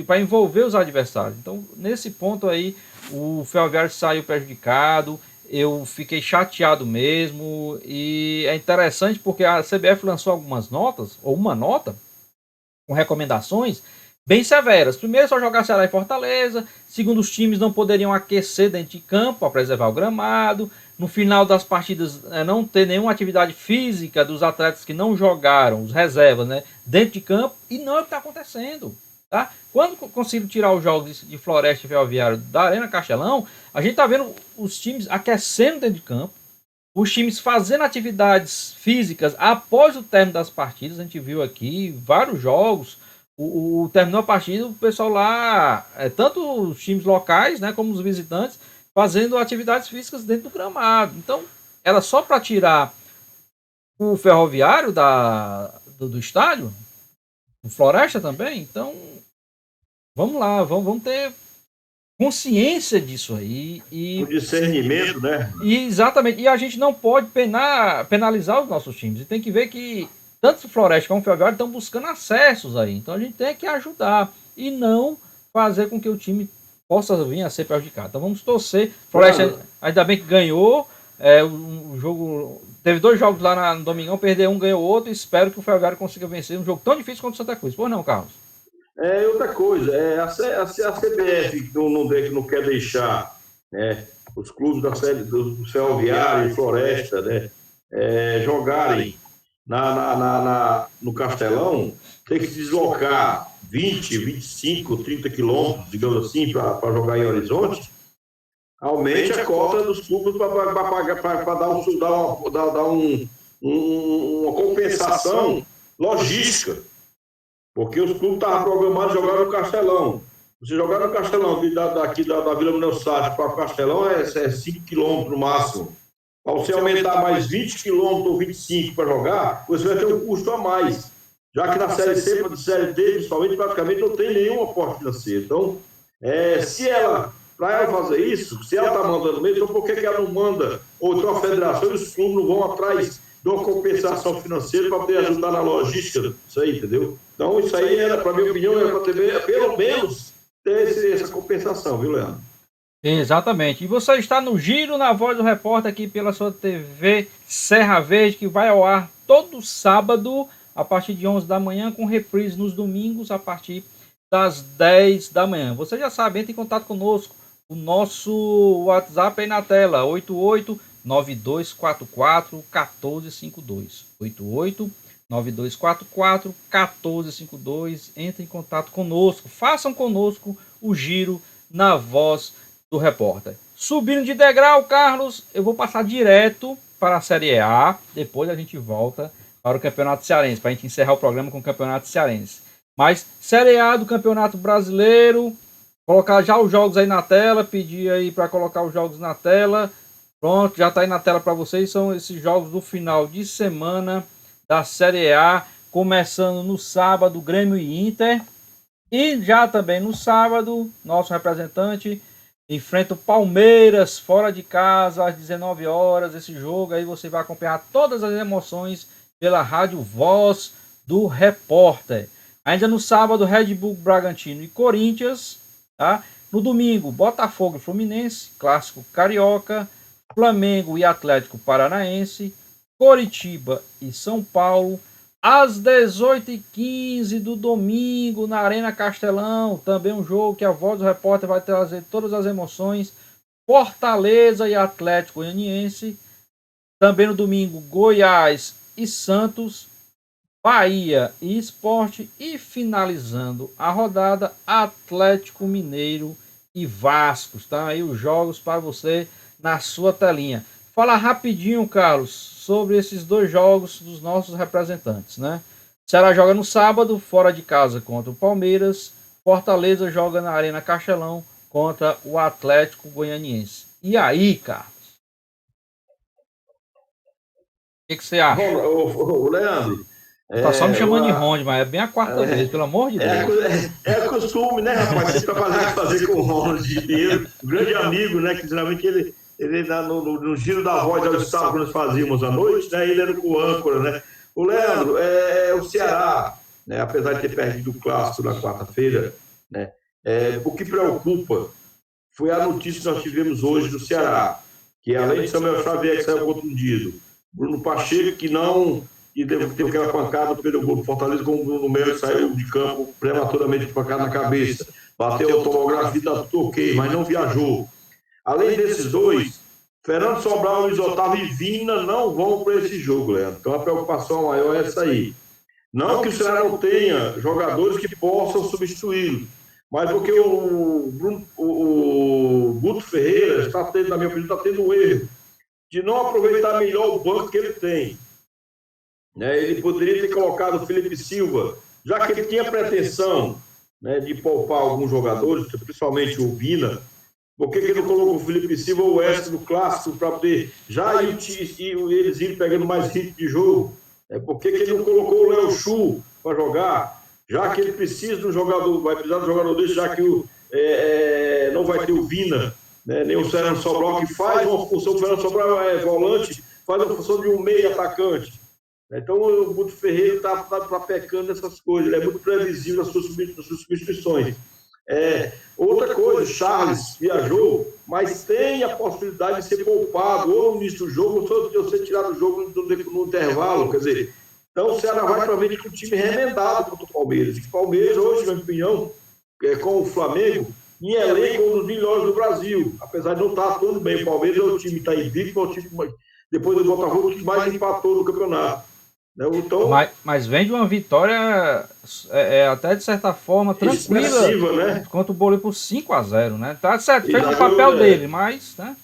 Speaker 1: para envolver os adversários. Então, nesse ponto aí, o Ferroviário saiu prejudicado. Eu fiquei chateado mesmo, e é interessante porque a CBF lançou algumas notas, ou uma nota, com recomendações bem severas. Primeiro, só jogar Ceará e Fortaleza. Segundo, os times não poderiam aquecer dentro de campo para preservar o gramado. No final das partidas, não ter nenhuma atividade física dos atletas que não jogaram, os reservas, né, dentro de campo. E não é o que está acontecendo. Tá? Quando consigo tirar os jogos de Floresta e Ferroviário da Arena Castelão, a gente está vendo os times aquecendo dentro de campo, os times fazendo atividades físicas após o término das partidas. A gente viu aqui vários jogos, terminou a partida, o pessoal lá, tanto os times locais, né, como os visitantes, fazendo atividades físicas dentro do gramado. Então, era só para tirar o Ferroviário do estádio, o Floresta também. Então, vamos lá, vamos ter consciência disso aí.
Speaker 2: O discernimento, né?
Speaker 1: Exatamente. E a gente não pode penalizar os nossos times. E tem que ver que tanto o Floresta como o Ferroviário estão buscando acessos aí. Então a gente tem que ajudar e não fazer com que o time possa vir a ser prejudicado. Então vamos torcer. Floresta, ainda bem que ganhou. O jogo. Teve 2 jogos lá no Domingão, perdeu um, ganhou outro. Espero que o Ferroviário consiga vencer um jogo tão difícil quanto o Santa Cruz. Pois não, Carlos?
Speaker 2: Outra coisa, a CBF não quer deixar, né, os clubes do Ferroviário e Floresta, né, jogarem no Castelão, tem que se deslocar 20, 25, 30 quilômetros, digamos assim, para jogar em Horizonte. Aumente a cota dos clubes para dar uma compensação logística. Porque os clubes estavam programados jogar no Castelão. Você jogar no Castelão, daqui da Vila Manuel Sartre para o Castelão, é 5 quilômetros no máximo. Para você aumentar mais 20 quilômetros ou 25 para jogar, você vai ter um custo a mais. Já que na Série C, para a Série D, principalmente, praticamente não tem nenhum aporte financeiro. Então, para ela fazer isso, se ela está mandando mesmo, então por que ela não manda? Ou então a federação e os clubes não vão atrás de uma compensação financeira para poder ajudar na logística? Isso aí, entendeu? Então, isso aí era, para minha opinião, era para ter, pelo menos, ter essa compensação, viu, Leandro?
Speaker 1: Exatamente. E você está no Giro na Voz do Repórter aqui pela sua TV Serra Verde, que vai ao ar todo sábado a partir de 11 da manhã, com reprise nos domingos a partir das 10 da manhã. Você já sabe, entre em contato conosco. O nosso WhatsApp aí na tela, 88-9244-1452. 88-9244-1452. Entre em contato conosco. Façam conosco o Giro na Voz do Repórter. Subindo de degrau, Carlos, eu vou passar direto para a Série A. Depois a gente volta para o Campeonato Cearense, para a gente encerrar o programa com o Campeonato Cearense. Mas Série A do Campeonato Brasileiro, colocar já os jogos aí na tela, pedir aí para colocar os jogos na tela. Pronto, já está aí na tela para vocês. São esses jogos do final de semana da Série A, começando no sábado, Grêmio e Inter. E já também no sábado, nosso representante enfrenta o Palmeiras fora de casa às 19 horas. Esse jogo aí você vai acompanhar todas as emoções pela Rádio Voz do Repórter. Ainda no sábado, Red Bull, Bragantino e Corinthians. Tá? No domingo, Botafogo e Fluminense, clássico carioca. Flamengo e Atlético Paranaense. Coritiba e São Paulo. Às 18h15 do domingo, na Arena Castelão, também um jogo que a Voz do Repórter vai trazer todas as emoções. Fortaleza e Atlético Goianiense. Também no domingo, Goiás e Santos, Bahia e Sport, e finalizando a rodada, Atlético Mineiro e Vasco. Tá aí os jogos para você na sua telinha. Fala rapidinho, Carlos, sobre esses dois jogos dos nossos representantes, né? Ceará joga no sábado, fora de casa contra o Palmeiras. Fortaleza joga na Arena Castelão contra o Atlético Goianiense. E aí, Carlos? O que você acha?
Speaker 2: Ô, Leandro.
Speaker 1: Tá só me chamando de Ronde, mas é bem a quarta vez, pelo amor de Deus.
Speaker 2: É costume, né, rapaz? Você trabalhar com fazer com o Ronald Pinheiro, um grande amigo, né? Que geralmente ele no Giro da Voz aos sábados, que nós fazíamos à noite, né? Ele era o âncora, né? O Leandro, o Ceará, né, apesar de ter perdido o clássico na quarta-feira, né? O que preocupa foi a notícia que nós tivemos hoje do Ceará, que além de Samuel Xavier, que saiu contundido, Bruno Pacheco, que teve aquela pancada pelo gol do Fortaleza, como o Bruno Melo saiu de campo prematuramente com pancada na cabeça, bateu a tomografia da toquei, mas não viajou. Além desses dois, Fernando Sobral, Luiz Otávio e Vina não vão para esse jogo, Leandro. Então a preocupação maior é essa aí. Não que o Ceará não tenha jogadores que possam substituí-lo, mas porque o Guto Ferreira está tendo, na minha opinião, está tendo um erro de não aproveitar melhor o banco que ele tem. Ele poderia ter colocado o Felipe Silva, já que ele tinha pretensão, né, de poupar alguns jogadores, principalmente o Vina. Por que ele não colocou o Felipe Silva ou o Wesley no clássico para poder já eles irem pegando mais ritmo de jogo? Por que ele não colocou o Léo Chu para jogar? Já que ele precisa de um jogador, vai precisar de um jogador desse, já que não vai ter o Vina, né, nem o Fernando Sobral, que faz uma função, o Fernando Sobral é volante, faz a função de um meio atacante. Então o Guto Ferreira está pecando nessas coisas, ele é muito previsível nas suas substituições. Outra coisa, o Charles viajou, mas tem a possibilidade de ser poupado ou no início do jogo, ou ser tirado do jogo no intervalo, quer dizer. Então o Ceará vai provavelmente com o time remendado contra o Palmeiras. O Palmeiras hoje, na minha opinião, com o Flamengo, em elenco, um dos melhores do Brasil, apesar de não estar atuando bem. O Palmeiras é o time que está invicto, é o time depois do Botafogo que mais empatou no campeonato. Então,
Speaker 1: mas vem de uma vitória até de certa forma tranquila, né? Contra o Bolívar por 5-0, né? Tá certo, fez o papel dele, mas né?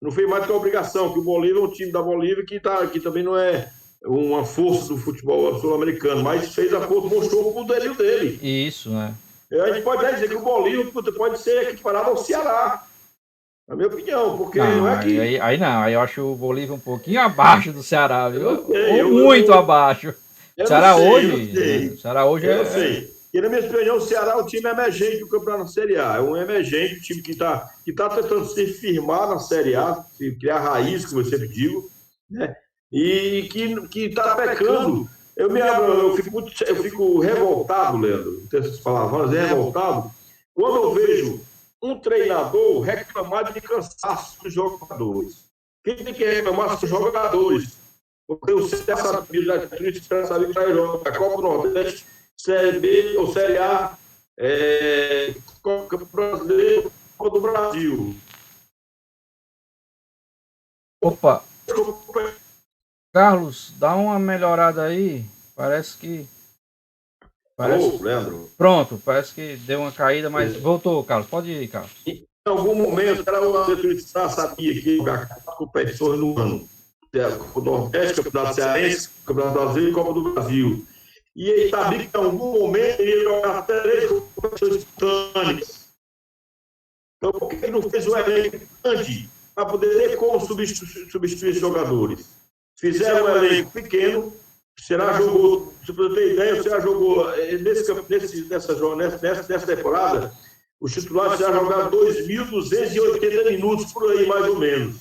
Speaker 2: Não fez mais do que a obrigação, que o Bolívar é um time da Bolívia que também não é uma força do futebol sul-americano, mas fez a força, mostrou o poderio dele.
Speaker 1: Isso, né?
Speaker 2: A gente pode dizer que o Bolívar pode ser equiparado ao Ceará, na minha opinião, porque não é que...
Speaker 1: Aí eu acho o Bolívar um pouquinho abaixo do Ceará, viu? Muito abaixo. O Ceará hoje
Speaker 2: eu sei. E na minha opinião, o Ceará é um time emergente do Campeonato Série A. É um emergente, um time que tá tentando se firmar na Série A, se criar raiz, como eu sempre digo, né? E que está pecando. Eu fico revoltado, Leandro, não tenho essas palavras, revoltado, quando eu vejo um treinador reclamar de cansaço dos jogadores. Quem tem que reclamar são os jogadores. Porque o Ceará sabia que vai jogar a Copa do Nordeste, Série B ou Série A, Copa Brasileira, Copa do Brasil.
Speaker 1: Opa! Carlos, dá uma melhorada aí. Parece que...
Speaker 2: Alô, Leandro?
Speaker 1: Pronto, parece que deu uma caída, mas voltou, Carlos. Pode ir, Carlos.
Speaker 2: Em algum momento, o Atlético sabia que ia jogar 4 competições no ano. O Nordeste, Campeonato Cearense, Campeonato Brasileiro e Copa do Brasil. E ele sabia que em algum momento ele ia jogar 3 competições simultâneas. Então, por que ele não fez um elenco grande para poder ter como substituir os jogadores? Fizeram um elenco pequeno. O Ceará jogou, se você ter ideia, o Ceará jogou nessa temporada, os titulares já jogaram 2.280 minutos por aí, mais ou menos.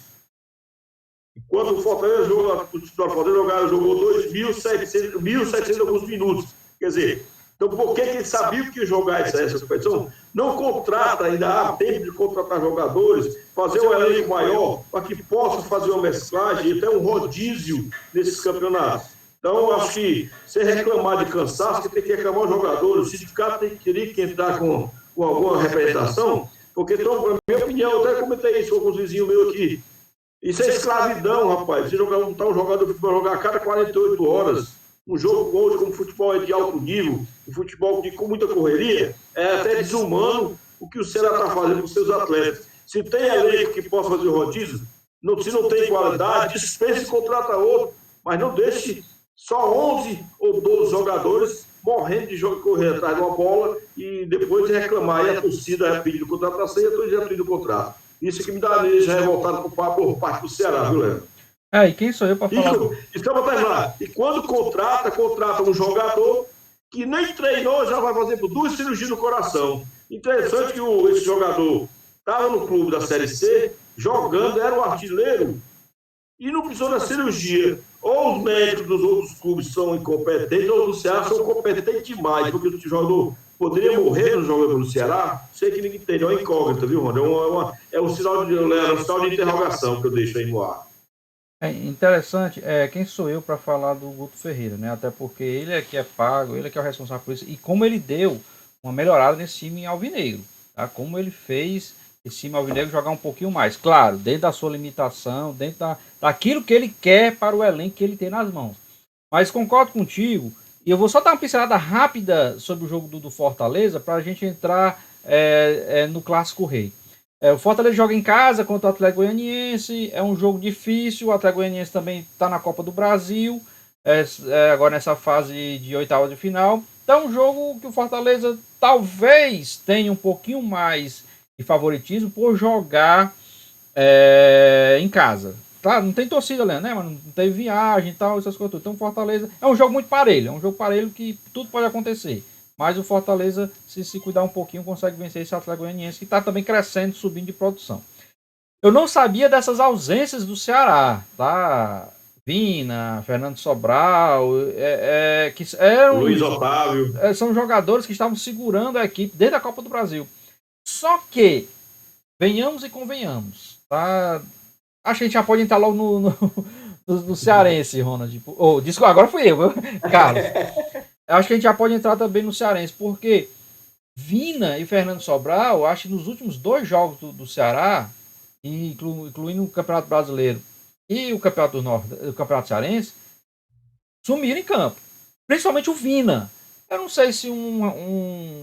Speaker 2: Enquanto o Fortaleza jogou 2.700 alguns minutos. Quer dizer, então por que ele sabia que ia jogar essa competição? Não contrata, ainda há tempo de contratar jogadores, fazer um elenco maior, para que possa fazer uma mesclagem e até um rodízio nesses campeonatos. Então, acho que se reclamar de cansaço, tem que reclamar os jogadores. O sindicato teria que entrar com alguma representação, porque, então, na minha opinião, eu até comentei isso com alguns vizinhos meus aqui. Isso é escravidão, rapaz. Você jogar, botar um jogador de futebol jogar a cada 48 horas. Um jogo hoje, como futebol é de alto nível, um futebol com muita correria, é até desumano o que o Ceará está fazendo com seus atletas. Se tem elenco que possa fazer o rodízio, se não tem qualidade, dispense e contrata outro, mas não deixe só 11 ou 12 jogadores morrendo de jogo correr atrás de uma bola e depois reclamar. E a torcida pedindo contratação e a torcida pedindo contrato. Isso que me dá já revoltado por parte do Ceará, viu, Léo?
Speaker 1: E quem sou eu para falar?
Speaker 2: E quando contrata um jogador que nem treinou, já vai fazer 2 cirurgias no coração. Interessante que esse jogador estava no clube da Série C, jogando, era o artilheiro, e não precisou da cirurgia. Ou os médicos dos outros clubes são incompetentes, ou os do Ceará são competentes demais, porque o jogador poderia morrer no jogo do Ceará. Sei que ninguém entende, é uma incógnita, viu, Ronda? É um sinal de interrogação que eu deixo aí no ar.
Speaker 1: É interessante, quem sou eu para falar do Guto Ferreira, né? Até porque ele é que é pago, ele é que é o responsável por isso, e como ele deu uma melhorada nesse time alvinegro, tá? Como ele fez esse time alvinegro jogar um pouquinho mais, claro, dentro da sua limitação, dentro daquilo que ele quer para o elenco que ele tem nas mãos. Mas concordo contigo, e eu vou só dar uma pincelada rápida sobre o jogo do Fortaleza para a gente entrar no Clássico Rei. O Fortaleza joga em casa contra o Atlético Goianiense, é um jogo difícil, o Atlético Goianiense também está na Copa do Brasil, agora nessa fase de oitava de final. Então é um jogo que o Fortaleza talvez tenha um pouquinho mais de favoritismo por jogar em casa. Claro, não tem torcida, né? Mas não teve viagem e tal, essas coisas. Então o Fortaleza é um jogo muito parelho, é um jogo parelho que tudo pode acontecer. Mas o Fortaleza, se cuidar um pouquinho, consegue vencer esse Atlético Goianiense, que está também crescendo, subindo de produção. Eu não sabia dessas ausências do Ceará, tá? Vina, Fernando Sobral,
Speaker 2: Luiz Otávio.
Speaker 1: São jogadores que estavam segurando a equipe desde a Copa do Brasil. Só que, venhamos e convenhamos, tá? Acho que a gente já pode entrar logo no cearense, Ronald. Desculpa, agora fui eu, Carlos. Acho que a gente já pode entrar também no cearense, porque Vina e Fernando Sobral, acho que nos últimos 2 jogos do Ceará, incluindo o Campeonato Brasileiro e o Campeonato Cearense, sumiram em campo. Principalmente o Vina. Eu não sei se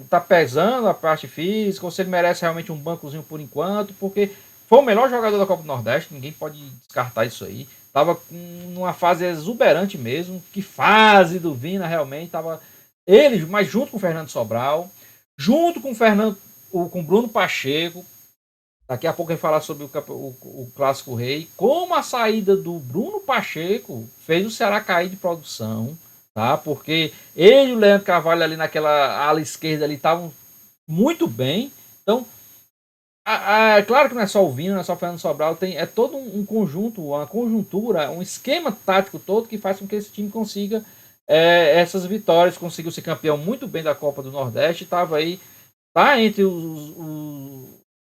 Speaker 1: tá pesando a parte física, ou se ele merece realmente um bancozinho por enquanto, porque foi o melhor jogador da Copa do Nordeste, ninguém pode descartar isso aí. Tava com uma fase exuberante mesmo. Que fase do Vina realmente. Tava ele, mas junto com o Fernando Sobral, junto com o Bruno Pacheco. Daqui a pouco a gente vai falar sobre o Clássico Rei. Como a saída do Bruno Pacheco fez o Ceará cair de produção, tá? Porque ele e o Leandro Carvalho ali naquela ala esquerda ali estavam muito bem. Então, claro que não é só o Vina, não é só o Fernando Sobral, é todo um conjunto, uma conjuntura, um esquema tático todo que faz com que esse time consiga essas vitórias, conseguiu ser campeão muito bem da Copa do Nordeste, estava aí, tá entre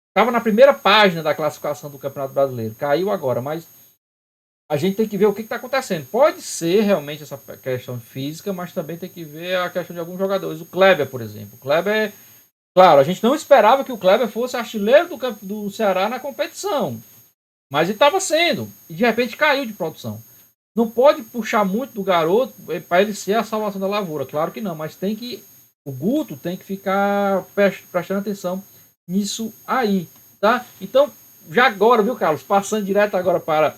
Speaker 1: estava na primeira página da classificação do Campeonato Brasileiro, caiu agora, mas a gente tem que ver o que está acontecendo. Pode ser realmente essa questão física, mas também tem que ver a questão de alguns jogadores. O Kleber, por exemplo. O Kleber, claro, a gente não esperava que o Kleber fosse artilheiro do Ceará na competição. Mas ele estava sendo. E de repente caiu de produção. Não pode puxar muito do garoto para ele ser a salvação da lavoura. Claro que não. Mas o Guto tem que ficar prestando atenção nisso aí. Tá? Então, já agora, viu, Carlos? Passando direto agora para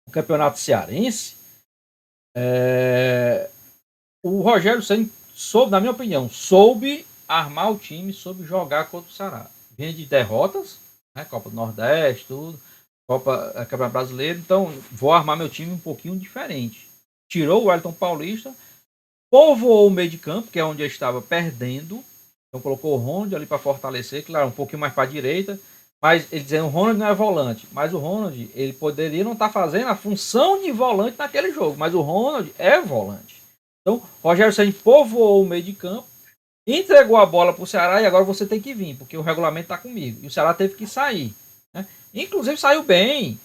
Speaker 1: o Campeonato Cearense. O Rogério Ceni soube, na minha opinião, soube armar o time, soube jogar contra o Ceará. Vinha de derrotas, né, Copa do Nordeste, tudo, Campeonato Brasileiro, então vou armar meu time um pouquinho diferente. Tirou o Wellington Paulista, povoou o meio de campo, que é onde eu estava perdendo, então colocou o Ronald ali para fortalecer, claro, um pouquinho mais para a direita, mas ele dizendo o Ronald não é volante, mas o Ronald, ele poderia não estar fazendo a função de volante naquele jogo, mas o Ronald é volante. Então, Rogério Ceni povoou o meio de campo, entregou a bola para o Ceará e agora você tem que vir, porque o regulamento está comigo. E o Ceará teve que sair. Né? Inclusive saiu bem.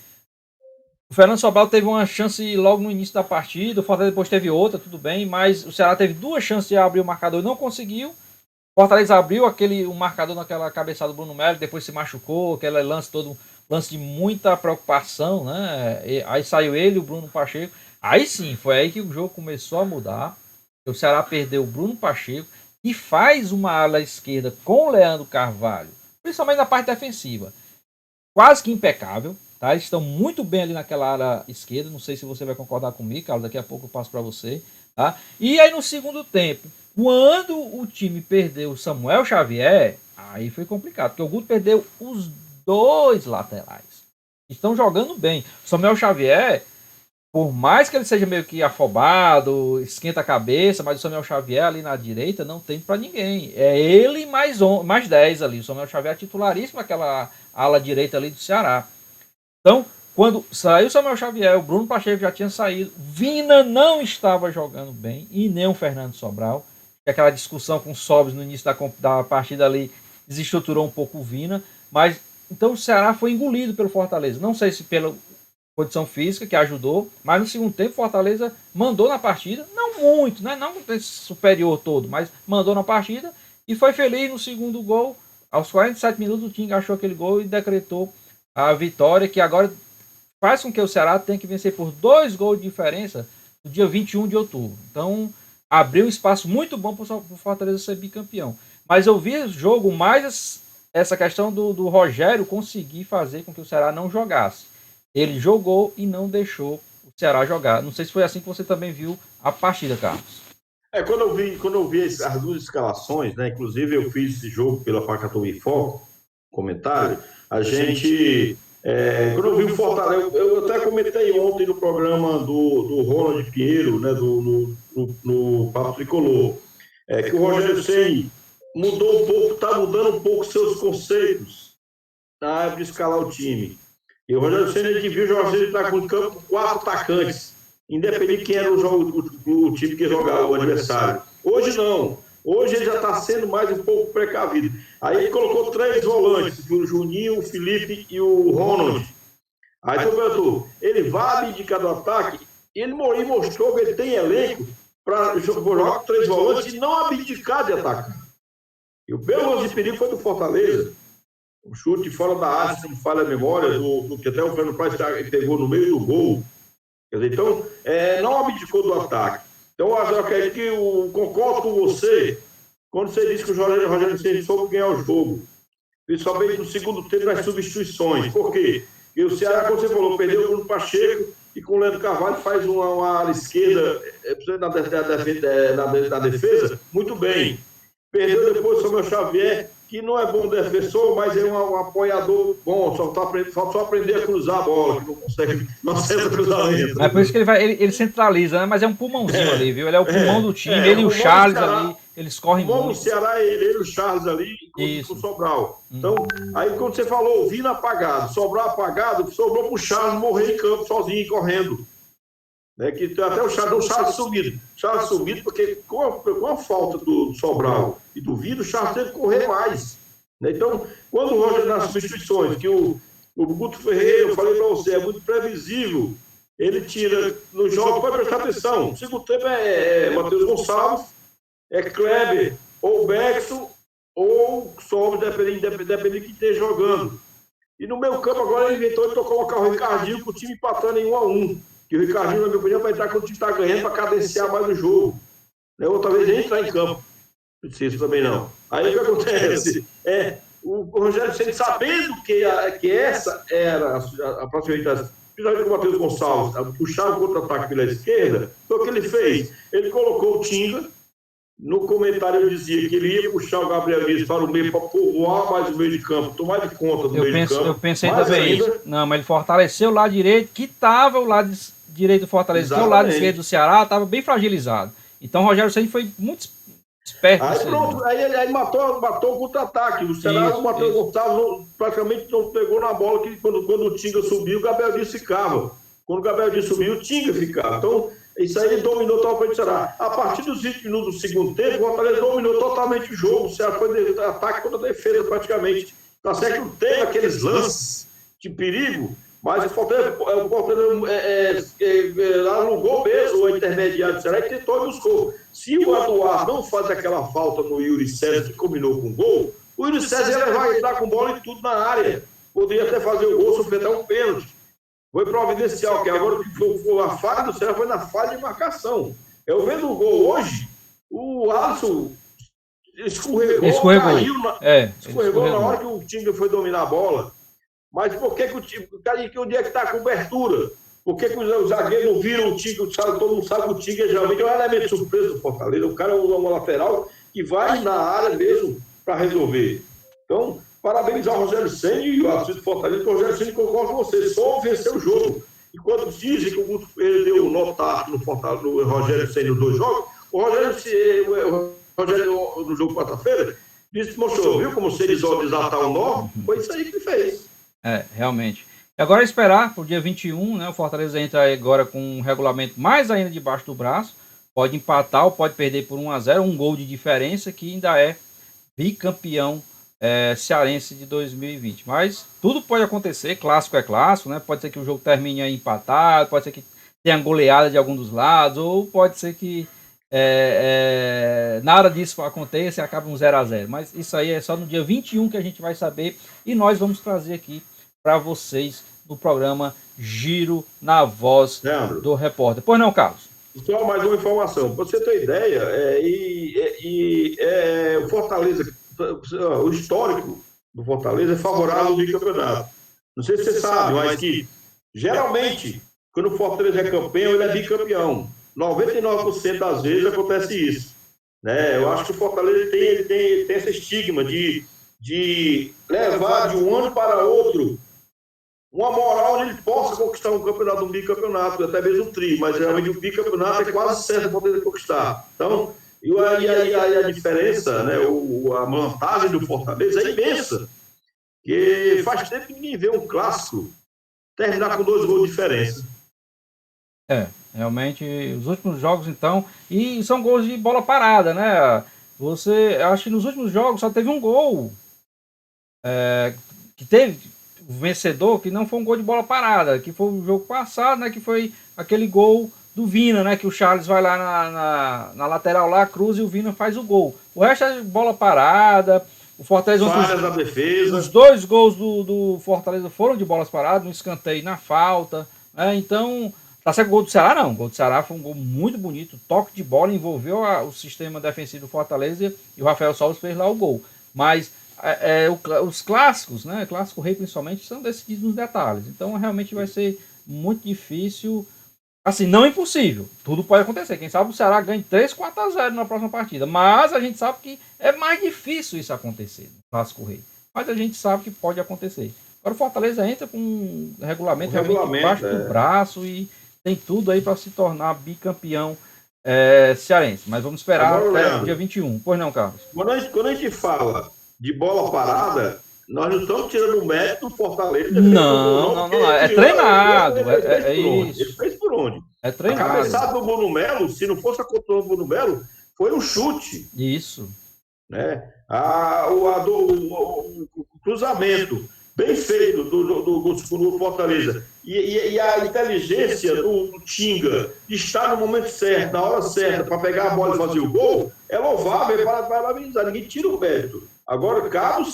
Speaker 1: O Fernando Sobral teve uma chance logo no início da partida, o Fortaleza depois teve outra, tudo bem, mas o Ceará teve 2 chances de abrir o marcador e não conseguiu. O Fortaleza abriu o marcador naquela cabeçada do Bruno Melo, depois se machucou, aquele lance todo lance de muita preocupação, né? Aí saiu ele e o Bruno Pacheco. Aí sim, foi aí que o jogo começou a mudar. O Ceará perdeu o Bruno Pacheco e faz uma ala esquerda com o Leandro Carvalho, principalmente na parte defensiva, quase que impecável. Tá? Eles estão muito bem ali naquela área esquerda. Não sei se você vai concordar comigo, Carlos. Daqui a pouco eu passo para você. Tá? E aí no segundo tempo, quando o time perdeu o Samuel Xavier, aí foi complicado, porque o Guto perdeu os dois laterais. Estão jogando bem. O Samuel Xavier, por mais que ele seja meio que afobado, esquenta a cabeça, mas o Samuel Xavier ali na direita não tem para ninguém. É ele mais 10 ali. O Samuel Xavier é titularíssimo naquela ala direita ali do Ceará. Então, quando saiu o Samuel Xavier, o Bruno Pacheco já tinha saído, Vina não estava jogando bem, e nem o Fernando Sobral. Aquela discussão com o Sobis no início da partida ali desestruturou um pouco o Vina, mas então o Ceará foi engolido pelo Fortaleza. Não sei se pela condição física que ajudou, mas no segundo tempo o Fortaleza mandou na partida, não muito, né? Não superior todo, mas mandou na partida e foi feliz no segundo gol. Aos 47 minutos o time achou aquele gol e decretou a vitória, que agora faz com que o Ceará tenha que vencer por 2 gols de diferença no dia 21 de outubro. Então, abriu um espaço muito bom para o Fortaleza ser bicampeão. Mas eu vi o jogo mais essa questão do Rogério conseguir fazer com que o Ceará não jogasse. Ele jogou e não deixou o Ceará jogar. Não sei se foi assim que você também viu a partida, Carlos.
Speaker 2: Quando eu vi as duas escalações, né? Inclusive eu fiz esse jogo pela Pacatu e Foco, comentário, a gente, quando eu vi o Fortaleza, eu até comentei ontem no programa do Ronald Pinheiro, né, no Papo Tricolor, que o Rogério Ceni mudou um pouco, está mudando um pouco seus conceitos na hora de escalar o time. E o Rogério Ceni devia jogar estar com o campo com 4 atacantes, independente de quem era o time que jogava, o adversário. Hoje não. Hoje ele já está sendo mais um pouco precavido. Aí ele colocou 3 volantes, o Juninho, o Felipe e o Ronald. Aí, ele vai abdicar do ataque, ele mostrou que ele tem elenco para jogar 3 volantes e não abdicar de ataque. E o belo lance de perigo foi do Fortaleza. O chute fora da área, se não falha a memória, que até o Fernando Praz pegou no meio do gol. Quer dizer, então, não abdicou do ataque. Então, eu acredito que concordo com você quando você disse que o Rogério Ceni soube ganhar o jogo. Principalmente no segundo tempo das substituições. Por quê? Porque o Ceará, como você falou, perdeu o Bruno Pacheco e com o Leandro Carvalho faz uma ala esquerda na defesa muito bem. Perdeu depois o Samuel Xavier, que não é bom defensor, mas é um apoiador bom, só aprender a cruzar a bola, que não acerta cruzamento.
Speaker 1: É por isso que ele centraliza, né? Mas é um pulmãozinho ali, viu? Ele é o pulmão do time, ele e o Charles ali, eles correm muito.
Speaker 2: O Ceará, ele e o Charles ali, com o Sobral. Então, aí quando você falou, o Vina apagado, Sobral apagado, sobrou pro Charles morrer em campo sozinho, correndo. Que até o Charles sumido. Charles sumido porque com a falta do Sobral e do Vina, o Charles teve que correr mais. Então, quando o Roger nas substituições, que o Guto Ferreira, eu falei para você, é muito previsível. Ele tira no jogo, pode prestar atenção. O segundo tempo é Matheus Gonçalves, é Kleber, ou Beckson, ou Sobral, dependendo de quem esteja jogando. E no meio campo agora ele inventou de colocar o Ricardinho com o time empatando em 1-1. Que o Ricardinho, na minha opinião, vai entrar quando o time está ganhando para cadenciar mais o jogo. Outra vez nem entrar em campo. Não preciso também não. Aí o que acontece? O Rogério Ceni, sabendo que essa era a possibilidade, principalmente com o Matheus Gonçalves, puxar o contra-ataque pela esquerda, foi o que ele fez. Ele colocou o Tinga. No comentário eu dizia que ele ia puxar o Gabriel Dias para o meio para povoar mais o meio de campo, tomar de conta do meio de campo.
Speaker 1: Eu pensei também isso. Não, mas ele fortaleceu o lado direito, que estava o lado direito do Fortaleza, que o lado esquerdo do Ceará estava bem fragilizado. Então o Rogério Ceni foi muito esperto.
Speaker 2: Aí pronto, aí matou o contra-ataque. O Ceará, o Matheus Gonçalves praticamente não pegou na bola, que quando o Tinga subiu, o Gabriel Dias ficava. Quando o Gabriel Dias subiu, o Tinga ficava. Então, isso aí ele dominou totalmente o Ceará. A partir dos 20 minutos do segundo tempo, o Fortaleza dominou totalmente o jogo. O Ceará foi de ataque contra a defesa, praticamente. Tá certo que não teve aqueles lances de perigo, mas o Fortaleza alugou mesmo o intermediário do Ceará e tentou e buscou. Se o Eduardo não faz aquela falta no Yuri César, que combinou com o gol, o Yuri César vai entrar com bola e tudo na área. poderia até fazer o gol, sofrer até um pênalti. Foi providencial, que agora a falha do Ceará foi na falha de marcação. Eu vendo o gol hoje, o Alisson escorregou. Caiu escorregou na hora que o Tinga foi dominar a bola. Mas por que o dia que está a cobertura? Por que os zagueiros não viram o Tinga? Todo mundo sabe que o Tinga geralmente é um elemento surpresa do Fortaleza. O cara é uma lateral que vai na área mesmo para resolver. Então, parabenizar o Rogério Ceni e o Assis do Fortaleza, porque o Rogério Ceni concorda com você, só venceu o jogo. E quando dizem que o Guto ele deu nota no Fortaleza, no Rogério Ceni nos 2 jogos, o Rogério no jogo quarta-feira, mostrou, viu como se ele desatar o nó? Foi isso aí que ele fez.
Speaker 1: Realmente. E agora esperar para o dia 21, né? O Fortaleza entra agora com um regulamento mais ainda debaixo do braço. Pode empatar ou pode perder por 1-0, um gol de diferença, que ainda é bicampeão cearense de 2020. Mas tudo pode acontecer, clássico é clássico, né? Pode ser que o jogo termine aí empatado, pode ser que tenha goleada de algum dos lados, ou pode ser que nada disso aconteça e acabe um 0-0. Mas isso aí é só no dia 21 que a gente vai saber, e nós vamos trazer aqui para vocês no programa Giro na Voz do Repórter. Pois não, Carlos?
Speaker 2: Só mais uma informação. Para você ter ideia, o Fortaleza, o histórico do Fortaleza é favorável ao bicampeonato. Não sei se você sabe, mas que geralmente, quando o Fortaleza é campeão, ele é bicampeão. 99% das vezes acontece isso. Né? Eu acho que o Fortaleza tem esse estigma de levar de um ano para outro uma moral onde ele possa conquistar um campeonato, um bicampeonato, até mesmo um tri, mas realmente o bicampeonato é quase certo para poder conquistar. Então, a diferença, né, a vantagem do Fortaleza é imensa, porque faz tempo que ninguém vê um clássico terminar com 2 gols de diferença.
Speaker 1: Realmente, os últimos jogos, então, e são gols de bola parada, né? Acho que nos últimos jogos só teve um gol que teve o vencedor, que não foi um gol de bola parada, que foi o jogo passado, né? Que foi aquele gol do Vina, né? Que o Charles vai lá na lateral lá, cruza e o Vina faz o gol. O resto é bola parada. O Fortaleza,
Speaker 2: da defesa.
Speaker 1: Os 2 gols do Fortaleza foram de bolas paradas, no escanteio, na falta. Né? Então, tá certo, o gol do Ceará não. O gol do Ceará foi um gol muito bonito, toque de bola, envolveu o sistema defensivo do Fortaleza e o Rafael Sobis fez lá o gol. Mas os clássicos, né? Clássico Rei principalmente, são decididos nos detalhes. Então realmente vai ser muito difícil. Assim, não é impossível. Tudo pode acontecer. Quem sabe o Ceará ganhe 3-4-0 na próxima partida. Mas a gente sabe que é mais difícil isso acontecer no Clássico Rei. Mas a gente sabe que pode acontecer. Agora o Fortaleza entra com um regulamento realmente debaixo do braço e tem tudo aí para se tornar bicampeão cearense. Mas vamos esperar até o dia 21. Pois não, Carlos?
Speaker 2: Quando a gente fala de bola parada, nós não estamos tirando o mérito do Fortaleza.
Speaker 1: Não. É treinado. Isso.
Speaker 2: Ele fez por onde?
Speaker 1: É treinado.
Speaker 2: A cabeçada do Bruno Melo, se não fosse a controle do Bruno Melo, foi um chute.
Speaker 1: Isso.
Speaker 2: Né? O cruzamento bem feito do Fortaleza. E a inteligência do Tinga de estar no momento certo, na hora certa, para pegar a bola e fazer o gol, é louvável, é parabenizar. Ninguém tira o mérito. Agora, cabe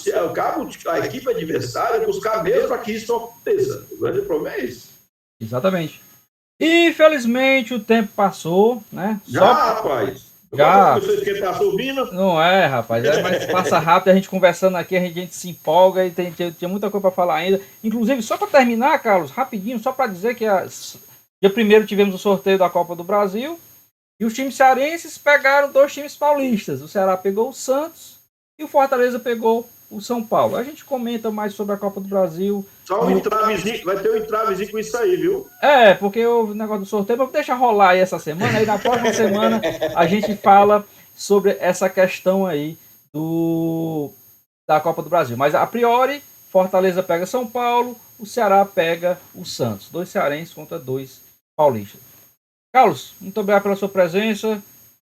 Speaker 2: a equipe adversária buscar mesmo para que isso não aconteça. O grande problema é isso.
Speaker 1: Exatamente. Infelizmente, o tempo passou, né?
Speaker 2: Rapaz.
Speaker 1: Já.
Speaker 2: Ouvindo?
Speaker 1: Não é, rapaz. Mas passa rápido, a gente conversando aqui, a gente se empolga e tem muita coisa para falar ainda. Inclusive, só para terminar, Carlos, rapidinho, só para dizer que dia 1º tivemos o sorteio da Copa do Brasil e os times cearenses pegaram 2 times paulistas. O Ceará pegou o Santos e o Fortaleza pegou o São Paulo. A gente comenta mais sobre a Copa do Brasil.
Speaker 2: Só um entravezinho, vai ter um entravezinho com isso aí, viu?
Speaker 1: Porque o negócio do sorteio, mas deixa rolar aí essa semana, aí na próxima semana a gente fala sobre essa questão aí da Copa do Brasil. Mas a priori, Fortaleza pega São Paulo, o Ceará pega o Santos. 2 cearenses contra 2 paulistas. Carlos, muito obrigado pela sua presença.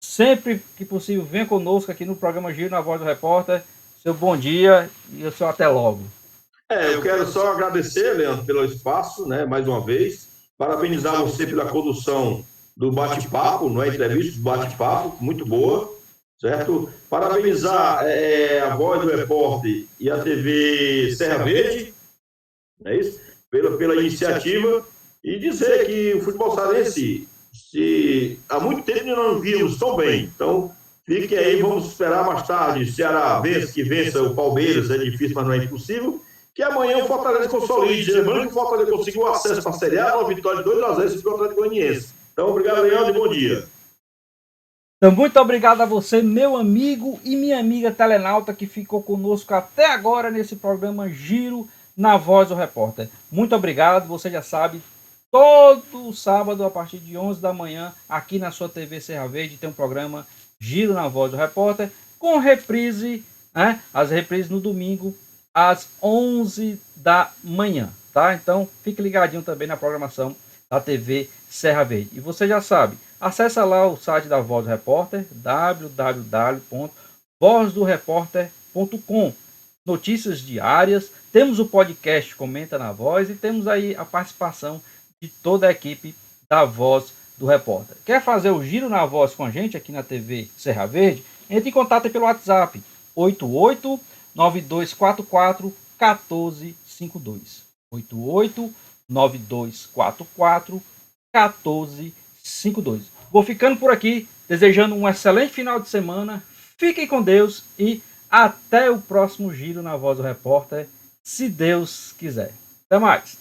Speaker 1: Sempre que possível, venha conosco aqui no programa Giro na Voz do Repórter. Seu bom dia e o seu até logo.
Speaker 2: Eu quero só agradecer, Leandro, pelo espaço, né, mais uma vez. Parabenizar você pela condução do bate-papo, não é entrevista, do bate-papo, muito boa, certo? Parabenizar a Voz do Repórter e a TV Serra Verde, é isso? Pela iniciativa, e dizer que o futebol cearense, há muito tempo nós não víamos tão bem. Então, fique aí, vamos esperar mais tarde. Ceará vença o Palmeiras, é difícil, mas não é impossível. Que amanhã o Fortaleza consolide. Lembrando que o Fortaleza conseguiu acesso para a Série A, uma vitória de 2-0 sobre o Atlético Goianiense. Então, obrigado, Leandro, e bom dia.
Speaker 1: Então, muito obrigado a você, meu amigo e minha amiga telenauta, que ficou conosco até agora nesse programa Giro na Voz do Repórter. Muito obrigado, você já sabe, todo sábado, a partir de 11 da manhã, aqui na sua TV Serra Verde, tem um programa Giro na Voz do Repórter, com reprise, né? As reprises no domingo, às 11 da manhã, tá? Então, fique ligadinho também na programação da TV Serra Verde. E você já sabe, acesse lá o site da Voz do Repórter, www.vozdoreporter.com. Notícias diárias, temos o podcast Comenta na Voz e temos aí a participação de toda a equipe da Voz do Repórter. Quer fazer o Giro na Voz com a gente aqui na TV Serra Verde? Entre em contato pelo WhatsApp 88-9244-1452. 88-9244-1452. Vou ficando por aqui, desejando um excelente final de semana. Fiquem com Deus e até o próximo Giro na Voz do Repórter, se Deus quiser. Até mais!